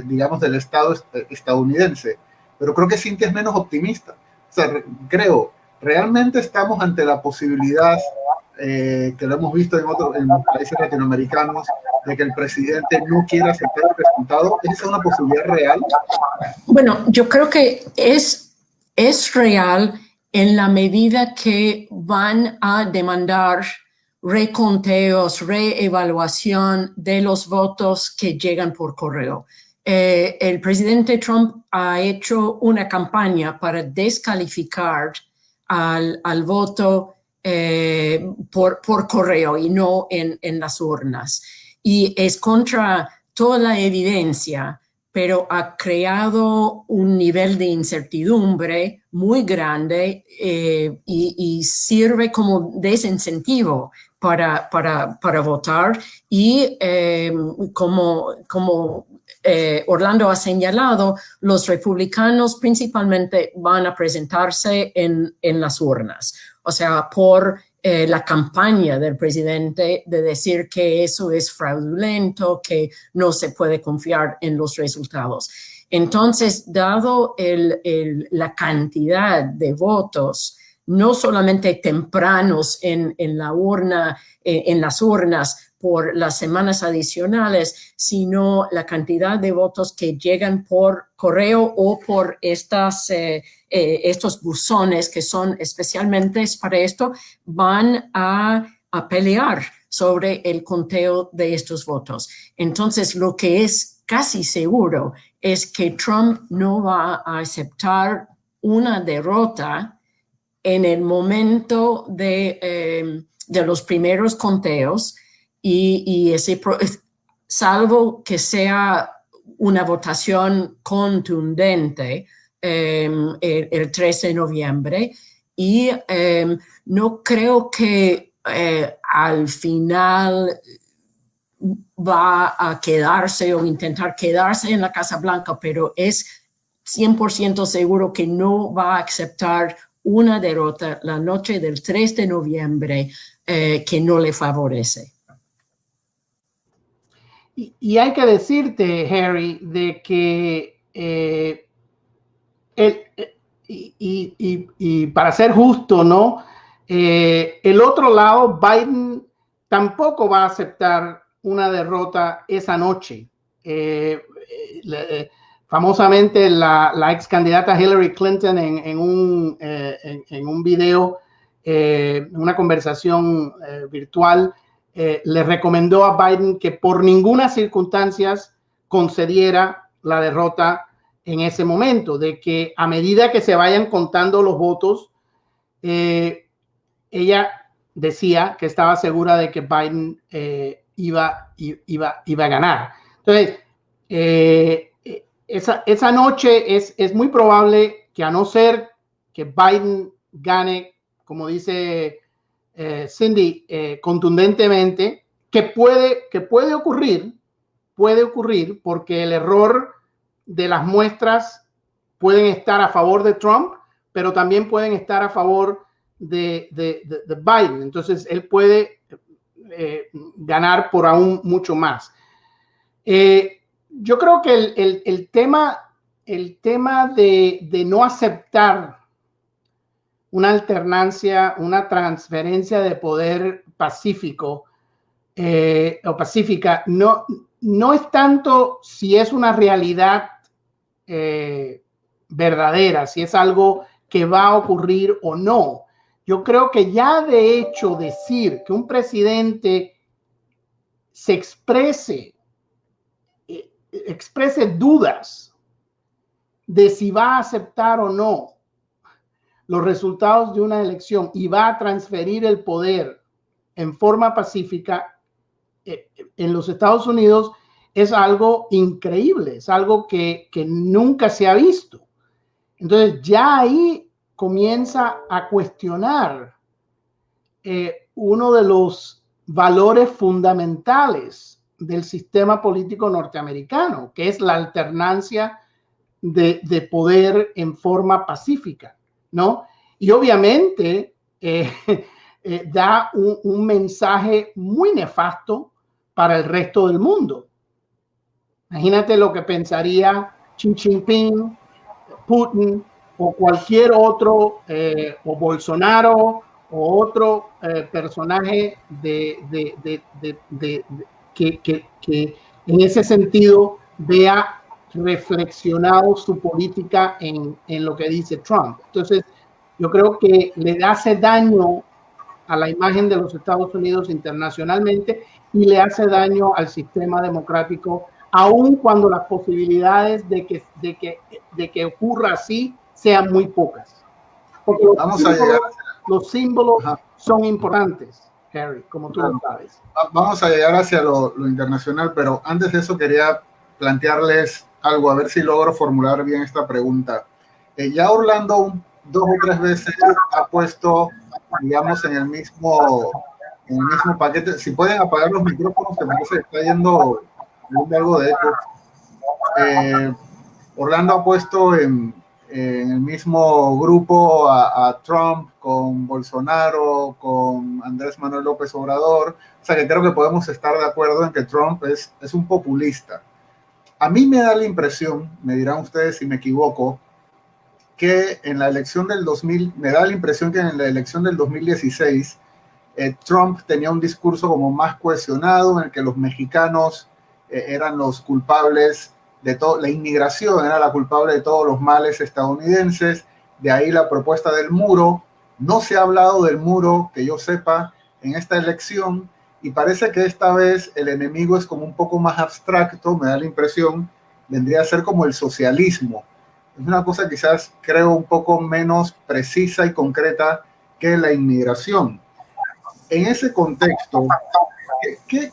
Speaker 1: digamos, del Estado estadounidense. Pero creo que Cynthia es menos optimista. O sea, realmente estamos ante la posibilidad, que lo hemos visto en países latinoamericanos, de que el presidente no quiera aceptar el resultado. ¿Esa es una posibilidad real?
Speaker 2: Bueno, yo creo que es real en la medida que van a demandar reconteos, reevaluación de los votos que llegan por correo. El presidente Trump ha hecho una campaña para descalificar al voto por correo y no en las urnas. Y es contra toda la evidencia, pero ha creado un nivel de incertidumbre muy grande y sirve como desincentivo para votar. Y como Orlando ha señalado, los republicanos principalmente van a presentarse en las urnas. O sea, por la campaña del presidente de decir que eso es fraudulento, que no se puede confiar en los resultados. Entonces, dado la cantidad de votos, no solamente tempranos en la urna, en las urnas por las semanas adicionales, sino la cantidad de votos que llegan por correo o por estos buzones que son especialmente para esto, van a pelear sobre el conteo de estos votos. Entonces, lo que es casi seguro es que Trump no va a aceptar una derrota en el momento de los primeros conteos y salvo que sea una votación contundente el 13 de noviembre y no creo que al final va a quedarse o intentar quedarse en la Casa Blanca, pero es 100% seguro que no va a aceptar una derrota la noche del 3 de noviembre que no le favorece.
Speaker 3: Y hay que decirte, Harry, de que y para ser justo, ¿no? El otro lado, Biden tampoco va a aceptar una derrota esa noche. Famosamente, la ex candidata Hillary Clinton en un video, una conversación virtual, le recomendó a Biden que por ninguna circunstancia concediera la derrota en ese momento, de que a medida que se vayan contando los votos, ella decía que estaba segura de que Biden iba a ganar. Entonces, esa noche es muy probable que, a no ser que Biden gane, como dice Cindy, contundentemente, que puede ocurrir porque el error de las muestras pueden estar a favor de Trump, pero también pueden estar a favor de Biden. Entonces, él puede ganar por aún mucho más. Yo creo que el tema de no aceptar una alternancia, una transferencia de poder pacífico o pacífica, no es tanto si es una realidad verdadera, si es algo que va a ocurrir o no. Yo creo que ya de hecho decir que un presidente se exprese dudas de si va a aceptar o no los resultados de una elección y va a transferir el poder en forma pacífica en los Estados Unidos es algo increíble, es algo que nunca se ha visto. Entonces ya ahí comienza a cuestionar uno de los valores fundamentales del sistema político norteamericano, que es la alternancia de poder en forma pacífica, ¿no? Y obviamente da un mensaje muy nefasto para el resto del mundo. Imagínate lo que pensaría Xi Jinping, Putin o cualquier otro, o Bolsonaro o otro personaje que en ese sentido vea reflexionado su política en lo que dice Trump. Entonces, yo creo que le hace daño a la imagen de los Estados Unidos internacionalmente y le hace daño al sistema democrático, aun cuando las posibilidades de que ocurra así sean muy pocas. Porque los símbolos son importantes, Harry, como tú lo sabes.
Speaker 1: Vamos a llegar hacia lo internacional, pero antes de eso quería plantearles algo, a ver si logro formular bien esta pregunta. Ya Orlando 2 o 3 veces ha puesto, digamos, en el mismo paquete. Si pueden apagar los micrófonos, que parece que está yendo algo de eco. Orlando ha puesto en el mismo grupo a Trump con Bolsonaro, con Andrés Manuel López Obrador. O sea que creo que podemos estar de acuerdo en que Trump es un populista. A mí me da la impresión, me dirán ustedes si me equivoco, que en la elección del 2016, Trump tenía un discurso como más cohesionado, en el que los mexicanos eran los culpables de todo, la inmigración era la culpable de todos los males estadounidenses. De ahí la propuesta del muro. No se ha hablado del muro, que yo sepa, en esta elección, y parece que esta vez el enemigo es como un poco más abstracto, me da la impresión, vendría a ser como el socialismo. Es una cosa quizás, creo, un poco menos precisa y concreta que la inmigración. En ese contexto, ¿qué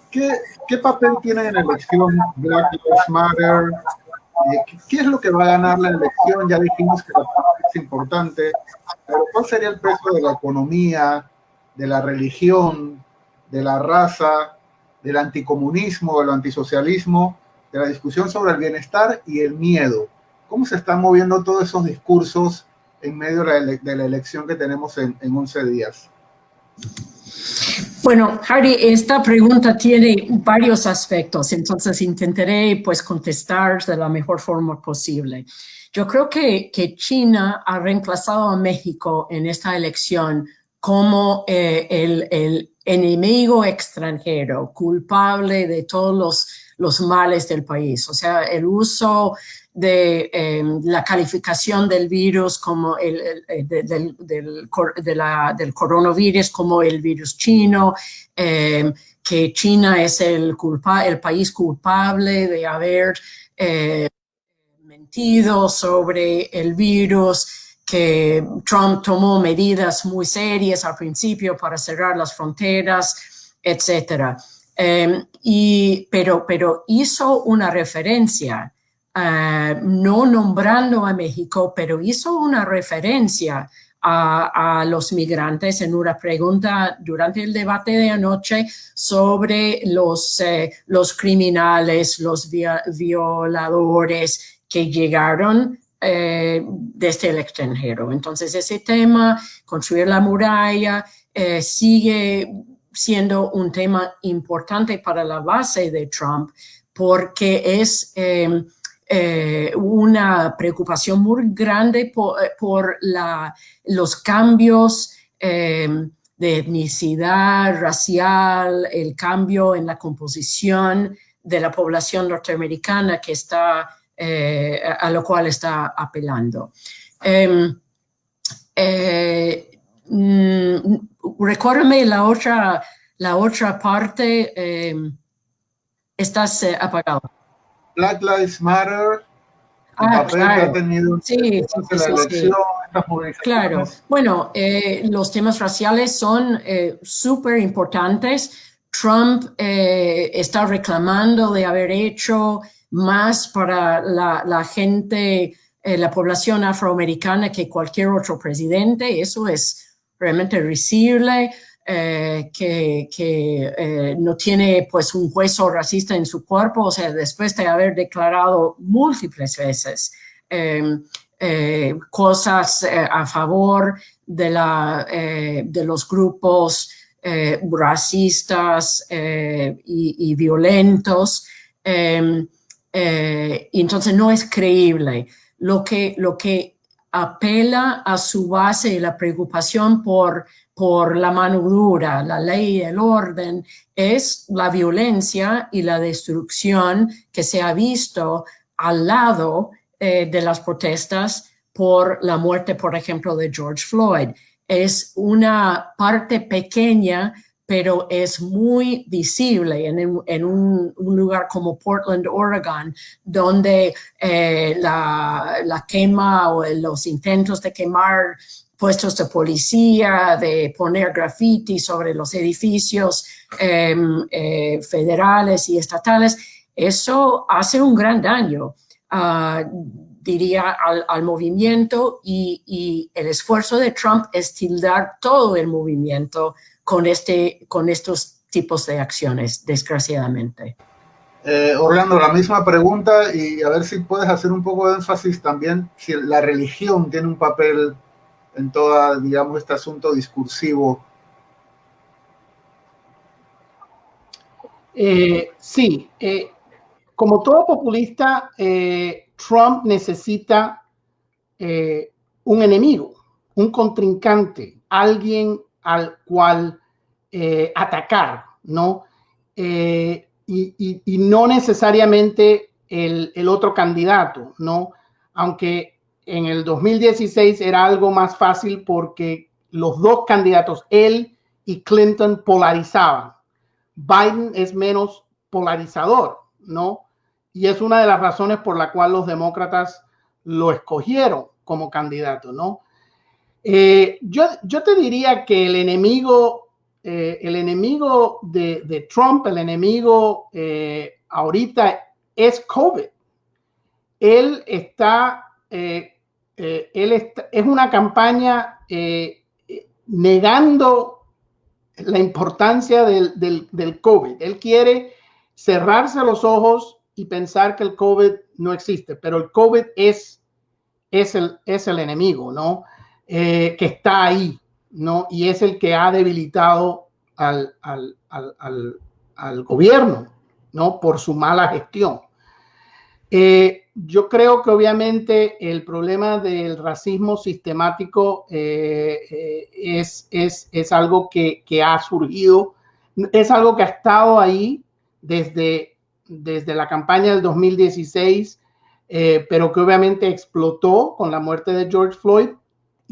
Speaker 1: papel tiene en la elección Black Lives Matter? ¿Qué es lo que va a ganar la elección? Ya dijimos que la política es importante, pero ¿cuál sería el peso de la economía, de la religión, de la raza, del anticomunismo, del antisocialismo, de la discusión sobre el bienestar y el miedo? ¿Cómo se están moviendo todos esos discursos en medio de la elección que tenemos en 11 días?
Speaker 2: Bueno, Harry, esta pregunta tiene varios aspectos, entonces intentaré pues contestar de la mejor forma posible. Yo creo que China ha reemplazado a México en esta elección como el enemigo extranjero, culpable de todos los males del país. O sea, el uso de la calificación del virus como del coronavirus como el virus chino, que China es el país culpable de haber mentido sobre el virus, que Trump tomó medidas muy serias al principio para cerrar las fronteras, etcétera. Pero hizo una referencia, no nombrando a México, pero hizo una referencia a los migrantes en una pregunta durante el debate de anoche sobre los criminales, los violadores que llegaron desde el extranjero. Entonces ese tema, construir la muralla, sigue siendo un tema importante para la base de Trump, porque es una preocupación muy grande por los cambios de etnicidad, racial, el cambio en la composición de la población norteamericana que está a lo cual está apelando. Recuérdame la otra parte. Estás apagado.
Speaker 1: Black Lives Matter. papel que ha
Speaker 2: claro.
Speaker 1: tenido
Speaker 2: Sí,
Speaker 1: durante la elección, estas movilizaciones.
Speaker 2: Claro. Bueno, los temas raciales son súper importantes. Trump está reclamando de haber hecho más para la gente, la población afroamericana que cualquier otro presidente. Eso es realmente risible. Que no tiene pues un hueso racista en su cuerpo, o sea, después de haber declarado múltiples veces cosas a favor de los grupos racistas y violentos. Entonces no es creíble. Lo que apela a su base y la preocupación por la mano dura, la ley y el orden, es la violencia y la destrucción que se ha visto al lado de las protestas por la muerte, por ejemplo, de George Floyd. Es una parte pequeña, pero es muy visible en un lugar como Portland, Oregon, donde la quema o los intentos de quemar puestos de policía, de poner graffiti sobre los edificios federales y estatales, eso hace un gran daño, diría, al movimiento, y el esfuerzo de Trump es tildar todo el movimiento con estos tipos de acciones, desgraciadamente.
Speaker 1: Orlando, la misma pregunta, y a ver si puedes hacer un poco de énfasis también, si la religión tiene un papel en todo, digamos, este asunto discursivo.
Speaker 3: Sí, como todo populista, Trump necesita un enemigo, un contrincante, alguien al cual atacar, ¿no? Y no necesariamente el otro candidato, ¿no? Aunque en el 2016 era algo más fácil porque los dos candidatos, él y Clinton, polarizaban. Biden es menos polarizador, ¿no? Y es una de las razones por la cual los demócratas lo escogieron como candidato, ¿no? Yo te diría que el enemigo de Trump, el enemigo ahorita es COVID. Él está, es una campaña negando la importancia del COVID. Él quiere cerrarse los ojos y pensar que el COVID no existe, pero el COVID es el enemigo, ¿no? Que está ahí, ¿no? Y es el que ha debilitado al gobierno, ¿no? Por su mala gestión. Yo creo que obviamente el problema del racismo sistemático es algo que ha surgido, es algo que ha estado ahí desde la campaña del 2016, pero que obviamente explotó con la muerte de George Floyd,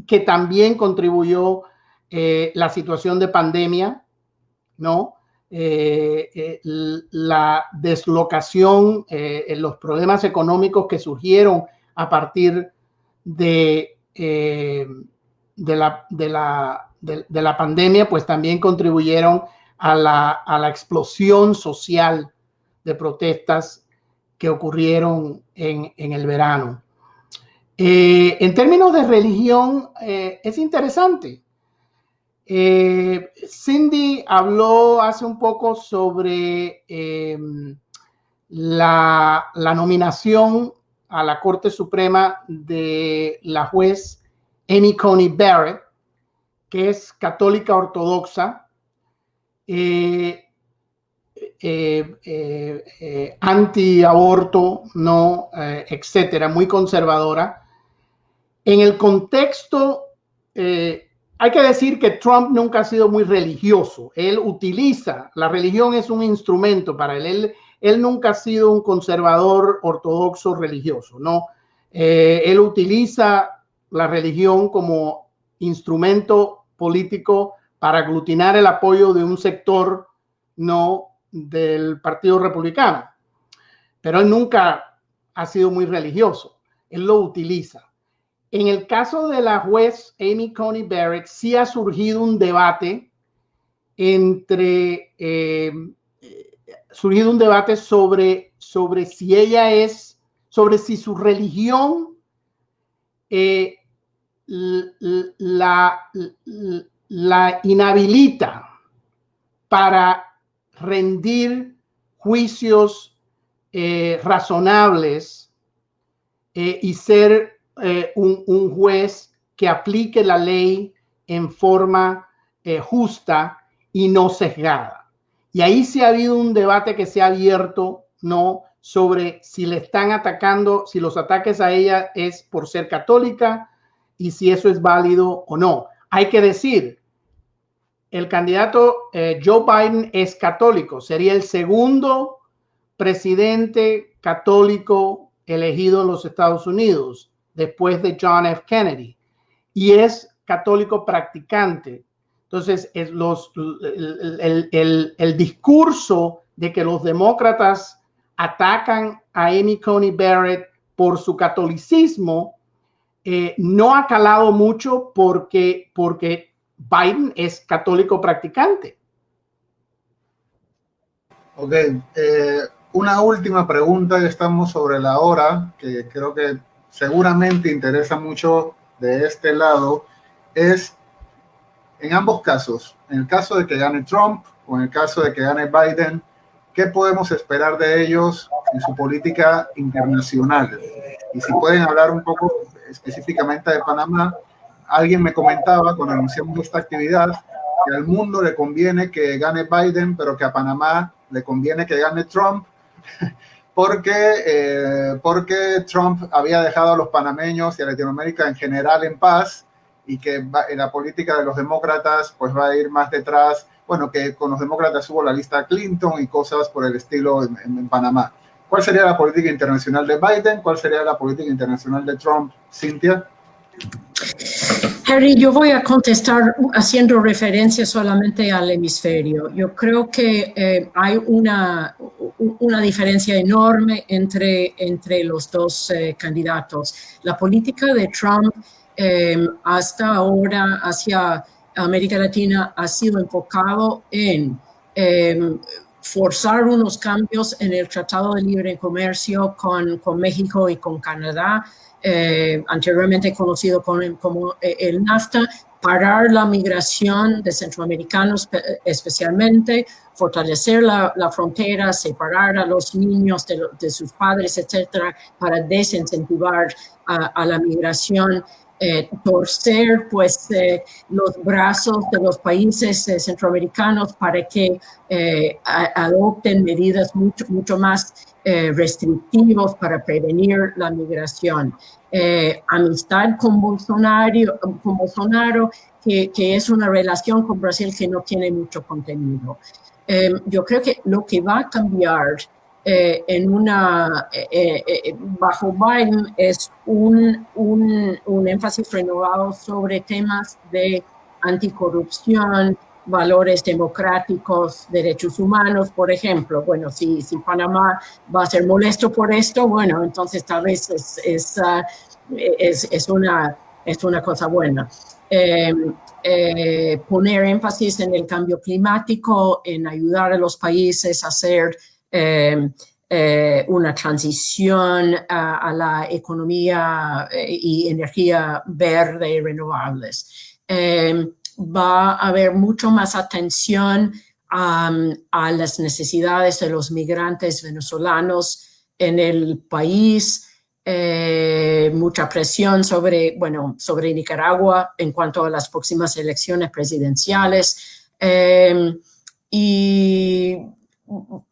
Speaker 3: que también contribuyó la situación de pandemia, ¿no? La deslocación, los problemas económicos que surgieron a partir de la pandemia, pues también contribuyeron a la explosión social de protestas que ocurrieron en el verano. En términos de religión, es interesante. Cindy habló hace un poco sobre la nominación a la Corte Suprema de la juez Amy Coney Barrett, que es católica ortodoxa, anti-aborto, no, etcétera, muy conservadora. En el contexto, hay que decir que Trump nunca ha sido muy religioso. Él utiliza, la religión es un instrumento para él. Él nunca ha sido un conservador ortodoxo religioso, ¿no? Él utiliza la religión como instrumento político para aglutinar el apoyo de un sector, no del Partido Republicano. Pero él nunca ha sido muy religioso. él lo utiliza. En el caso de la juez Amy Coney Barrett, sí ha surgido un debate sobre si ella es, sobre si su religión la inhabilita para rendir juicios razonables y ser un juez que aplique la ley en forma justa y no sesgada. Y ahí sí ha habido un debate que se ha abierto, ¿no?, sobre si le están atacando, si los ataques a ella es por ser católica y si eso es válido o no. Hay que decir, el candidato Joe Biden es católico, sería el segundo presidente católico elegido en los Estados Unidos después de John F. Kennedy, y es católico practicante. Entonces, el discurso de que los demócratas atacan a Amy Coney Barrett por su catolicismo no ha calado mucho porque Biden es católico practicante.
Speaker 1: Ok, una última pregunta, ya estamos sobre la hora, que creo que seguramente interesa mucho de este lado, es en ambos casos, en el caso de que gane Trump o en el caso de que gane Biden, ¿qué podemos esperar de ellos en su política internacional? Y si pueden hablar un poco específicamente de Panamá. Alguien me comentaba cuando anunciamos esta actividad que al mundo le conviene que gane Biden, pero que a Panamá le conviene que gane Trump, porque Trump había dejado a los panameños y a Latinoamérica en general en paz, y que en la política de los demócratas pues va a ir más detrás. Bueno, que con los demócratas hubo la lista Clinton y cosas por el estilo en Panamá. ¿Cuál sería la política internacional de Biden? ¿Cuál sería la política internacional de Trump, Cynthia?
Speaker 2: Harry, yo voy a contestar haciendo referencia solamente al hemisferio. Yo creo que hay una diferencia enorme entre los dos candidatos. La política de Trump hasta ahora hacia América Latina ha sido enfocado en forzar unos cambios en el Tratado de Libre Comercio con México y con Canadá, anteriormente conocido como el NAFTA, parar la migración de centroamericanos especialmente, fortalecer la frontera, separar a los niños de sus padres, etcétera, para desincentivar a la migración. Torcer pues los brazos de los países centroamericanos para que adopten medidas mucho más restrictivos para prevenir la migración. Amistad con Bolsonaro, que es una relación con Brasil que no tiene mucho contenido. Yo creo que lo que va a cambiar bajo Biden es un énfasis renovado sobre temas de anticorrupción, valores democráticos, derechos humanos, por ejemplo. Bueno, si Panamá va a ser molesto por esto, bueno, entonces tal vez es una cosa buena. Poner énfasis en el cambio climático, en ayudar a los países a hacer una transición a la economía y energía verde y renovables. Va a haber mucho más atención a las necesidades de los migrantes venezolanos en el país, mucha presión sobre Nicaragua en cuanto a las próximas elecciones presidenciales, y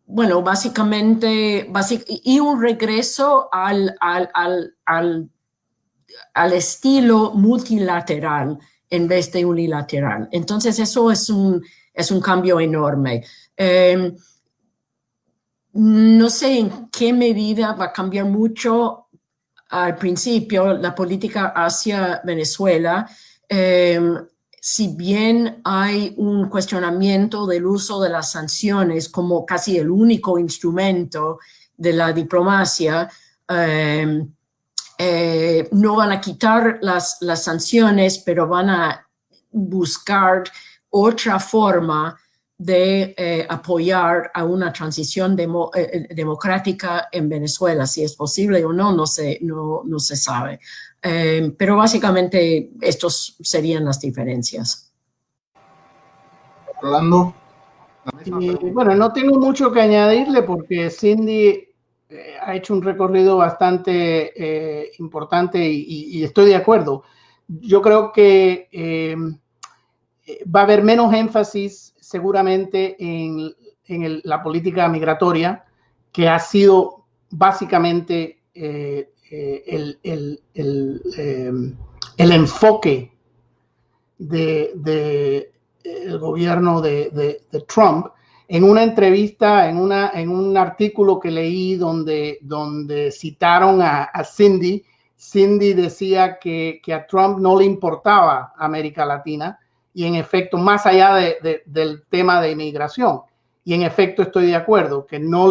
Speaker 2: bueno, básicamente y un regreso al estilo multilateral en vez de unilateral. Entonces eso es un cambio enorme. No sé en qué medida va a cambiar mucho al principio la política hacia Venezuela. Si bien hay un cuestionamiento del uso de las sanciones como casi el único instrumento de la diplomacia, no van a quitar las sanciones, pero van a buscar otra forma de apoyar a una transición democrática en Venezuela. Si es posible o no, no se sabe. Pero básicamente estos serían las diferencias.
Speaker 1: Rolando.
Speaker 3: Bueno, no tengo mucho que añadirle porque Cindy ha hecho un recorrido bastante importante y estoy de acuerdo. Yo creo que va a haber menos énfasis seguramente en la política migratoria, que ha sido básicamente el enfoque del gobierno de Trump. En una entrevista, en un artículo que leí donde citaron a Cindy decía que a Trump no le importaba América Latina, y en efecto, más allá del tema de inmigración, y en efecto estoy de acuerdo que no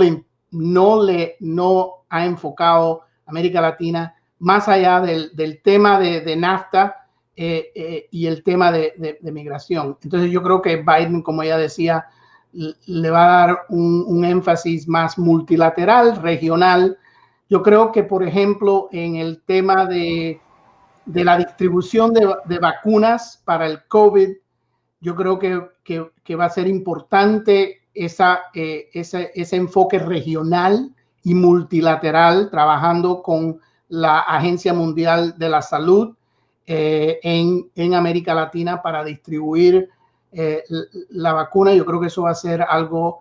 Speaker 3: ha enfocado América Latina más allá del tema de NAFTA y el tema de migración. Entonces yo creo que Biden, como ella decía, le va a dar un énfasis más multilateral, regional. Yo creo que, por ejemplo, en el tema de la distribución de vacunas para el COVID, yo creo que va a ser importante ese enfoque regional y multilateral, trabajando con la Agencia Mundial de la Salud en América Latina para distribuir la vacuna. Yo creo que eso va a ser algo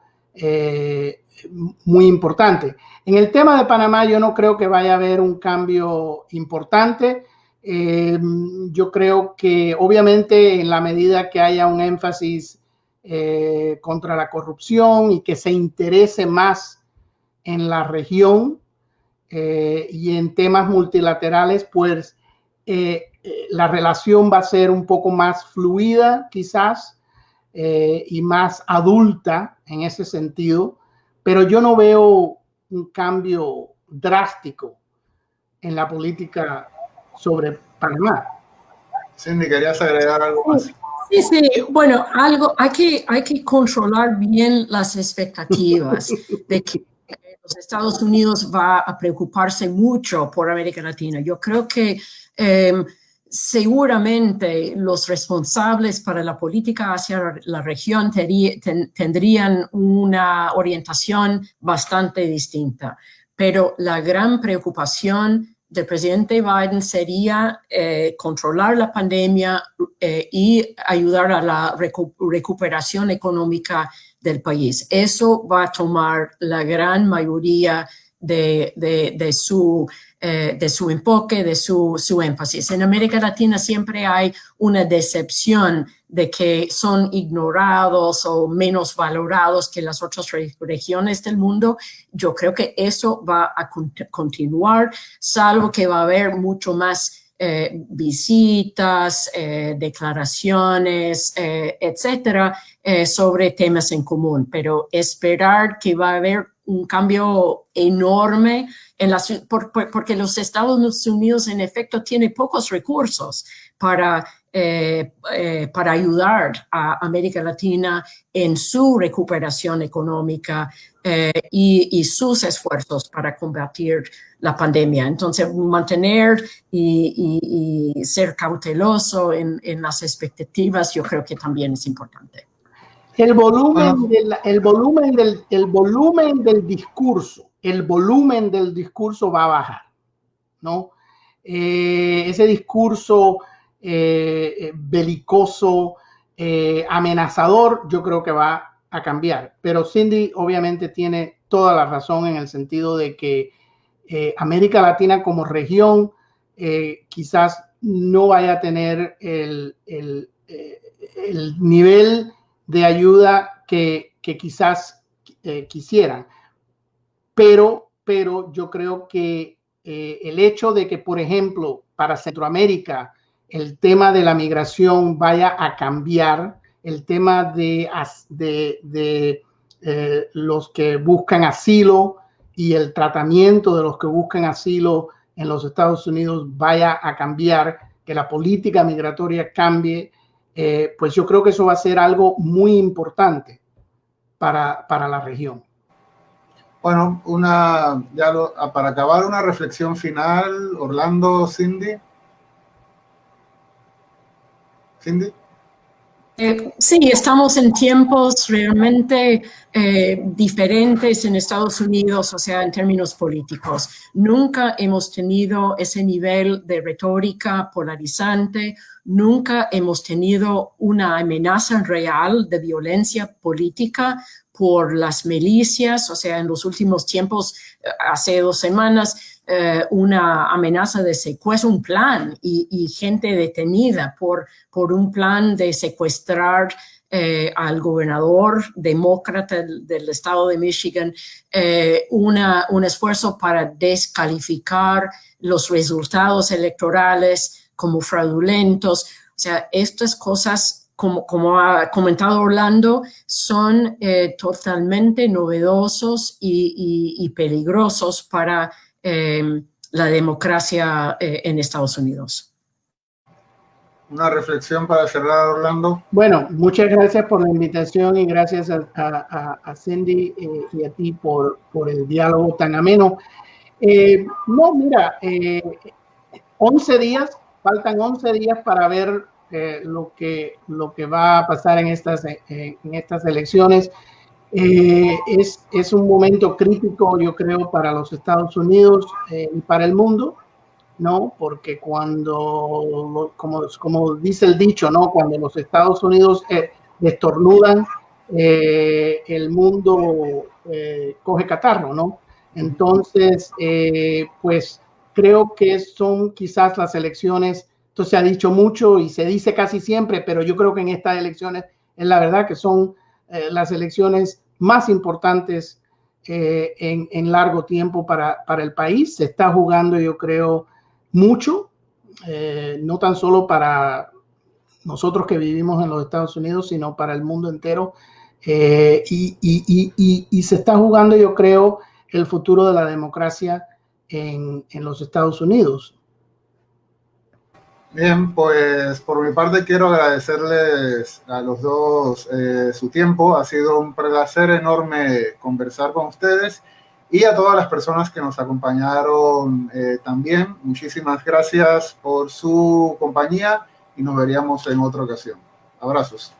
Speaker 3: muy importante. En el tema de Panamá, yo no creo que vaya a haber un cambio importante. Yo creo que obviamente en la medida que haya un énfasis contra la corrupción y que se interese más en la región y en temas multilaterales, pues la relación va a ser un poco más fluida quizás y más adulta en ese sentido, pero yo no veo un cambio drástico en la política sobre Panamá.
Speaker 1: Cindy, ¿querías agregar algo más?
Speaker 2: Sí, bueno, hay que controlar bien las expectativas de que los Estados Unidos va a preocuparse mucho por América Latina. Yo creo que seguramente los responsables para la política hacia la región tendrían una orientación bastante distinta, pero la gran preocupación del presidente Biden sería controlar la pandemia y ayudar a la recuperación económica del país. Eso va a tomar la gran mayoría de su enfoque, de su énfasis. En América Latina siempre hay una decepción de que son ignorados o menos valorados que las otras regiones del mundo. Yo creo que eso va a continuar, salvo que va a haber mucho más visitas, declaraciones, etcétera, sobre temas en común. Pero esperar que va a haber un cambio enorme porque los Estados Unidos en efecto tiene pocos recursos para ayudar a América Latina en su recuperación económica y sus esfuerzos para combatir la pandemia. Entonces, mantener y ser cauteloso en las expectativas, yo creo que también es importante.
Speaker 3: El volumen del discurso va a bajar, ¿no? Ese discurso belicoso, amenazador, yo creo que va a cambiar. Pero Cindy obviamente tiene toda la razón en el sentido de que América Latina como región quizás no vaya a tener el nivel de ayuda que quizás quisieran. Pero yo creo que el hecho de que, por ejemplo, para Centroamérica el tema de la migración vaya a cambiar, el tema de los que buscan asilo y el tratamiento de los que buscan asilo en los Estados Unidos vaya a cambiar, que la política migratoria cambie, pues yo creo que eso va a ser algo muy importante para la región.
Speaker 1: Bueno, para acabar, una reflexión final, Orlando, Cindy. Cindy.
Speaker 2: Sí, estamos en tiempos realmente diferentes en Estados Unidos, o sea, en términos políticos. Nunca hemos tenido ese nivel de retórica polarizante, nunca hemos tenido una amenaza real de violencia política por las milicias, o sea, en los últimos tiempos, hace 2 semanas, una amenaza de secuestro, un plan y gente detenida por un plan de secuestrar al gobernador demócrata del estado de Michigan, un esfuerzo para descalificar los resultados electorales como fraudulentos. O sea, estas cosas, como ha comentado Orlando, son totalmente novedosos y peligrosos para la democracia en Estados Unidos.
Speaker 1: Una reflexión para cerrar, Orlando.
Speaker 3: Bueno, muchas gracias por la invitación y gracias a Cindy y a ti por el diálogo tan ameno. No, mira, 11 días, faltan 11 días para ver lo que va a pasar en estas elecciones. Es un momento crítico, yo creo, para los Estados Unidos y para el mundo, ¿no? Porque cuando, como dice el dicho, ¿no? Cuando los Estados Unidos estornudan, el mundo coge catarro, ¿no? Entonces, pues creo que son quizás las elecciones, esto se ha dicho mucho y se dice casi siempre, pero yo creo que en estas elecciones es la verdad que son las elecciones más importantes en largo tiempo para el país. Se está jugando, yo creo, mucho, no tan solo para nosotros que vivimos en los Estados Unidos, sino para el mundo entero. Y se está jugando, yo creo, el futuro de la democracia en los Estados Unidos.
Speaker 1: Bien, pues por mi parte quiero agradecerles a los dos su tiempo. Ha sido un placer enorme conversar con ustedes y a todas las personas que nos acompañaron también. Muchísimas gracias por su compañía y nos veríamos en otra ocasión. Abrazos.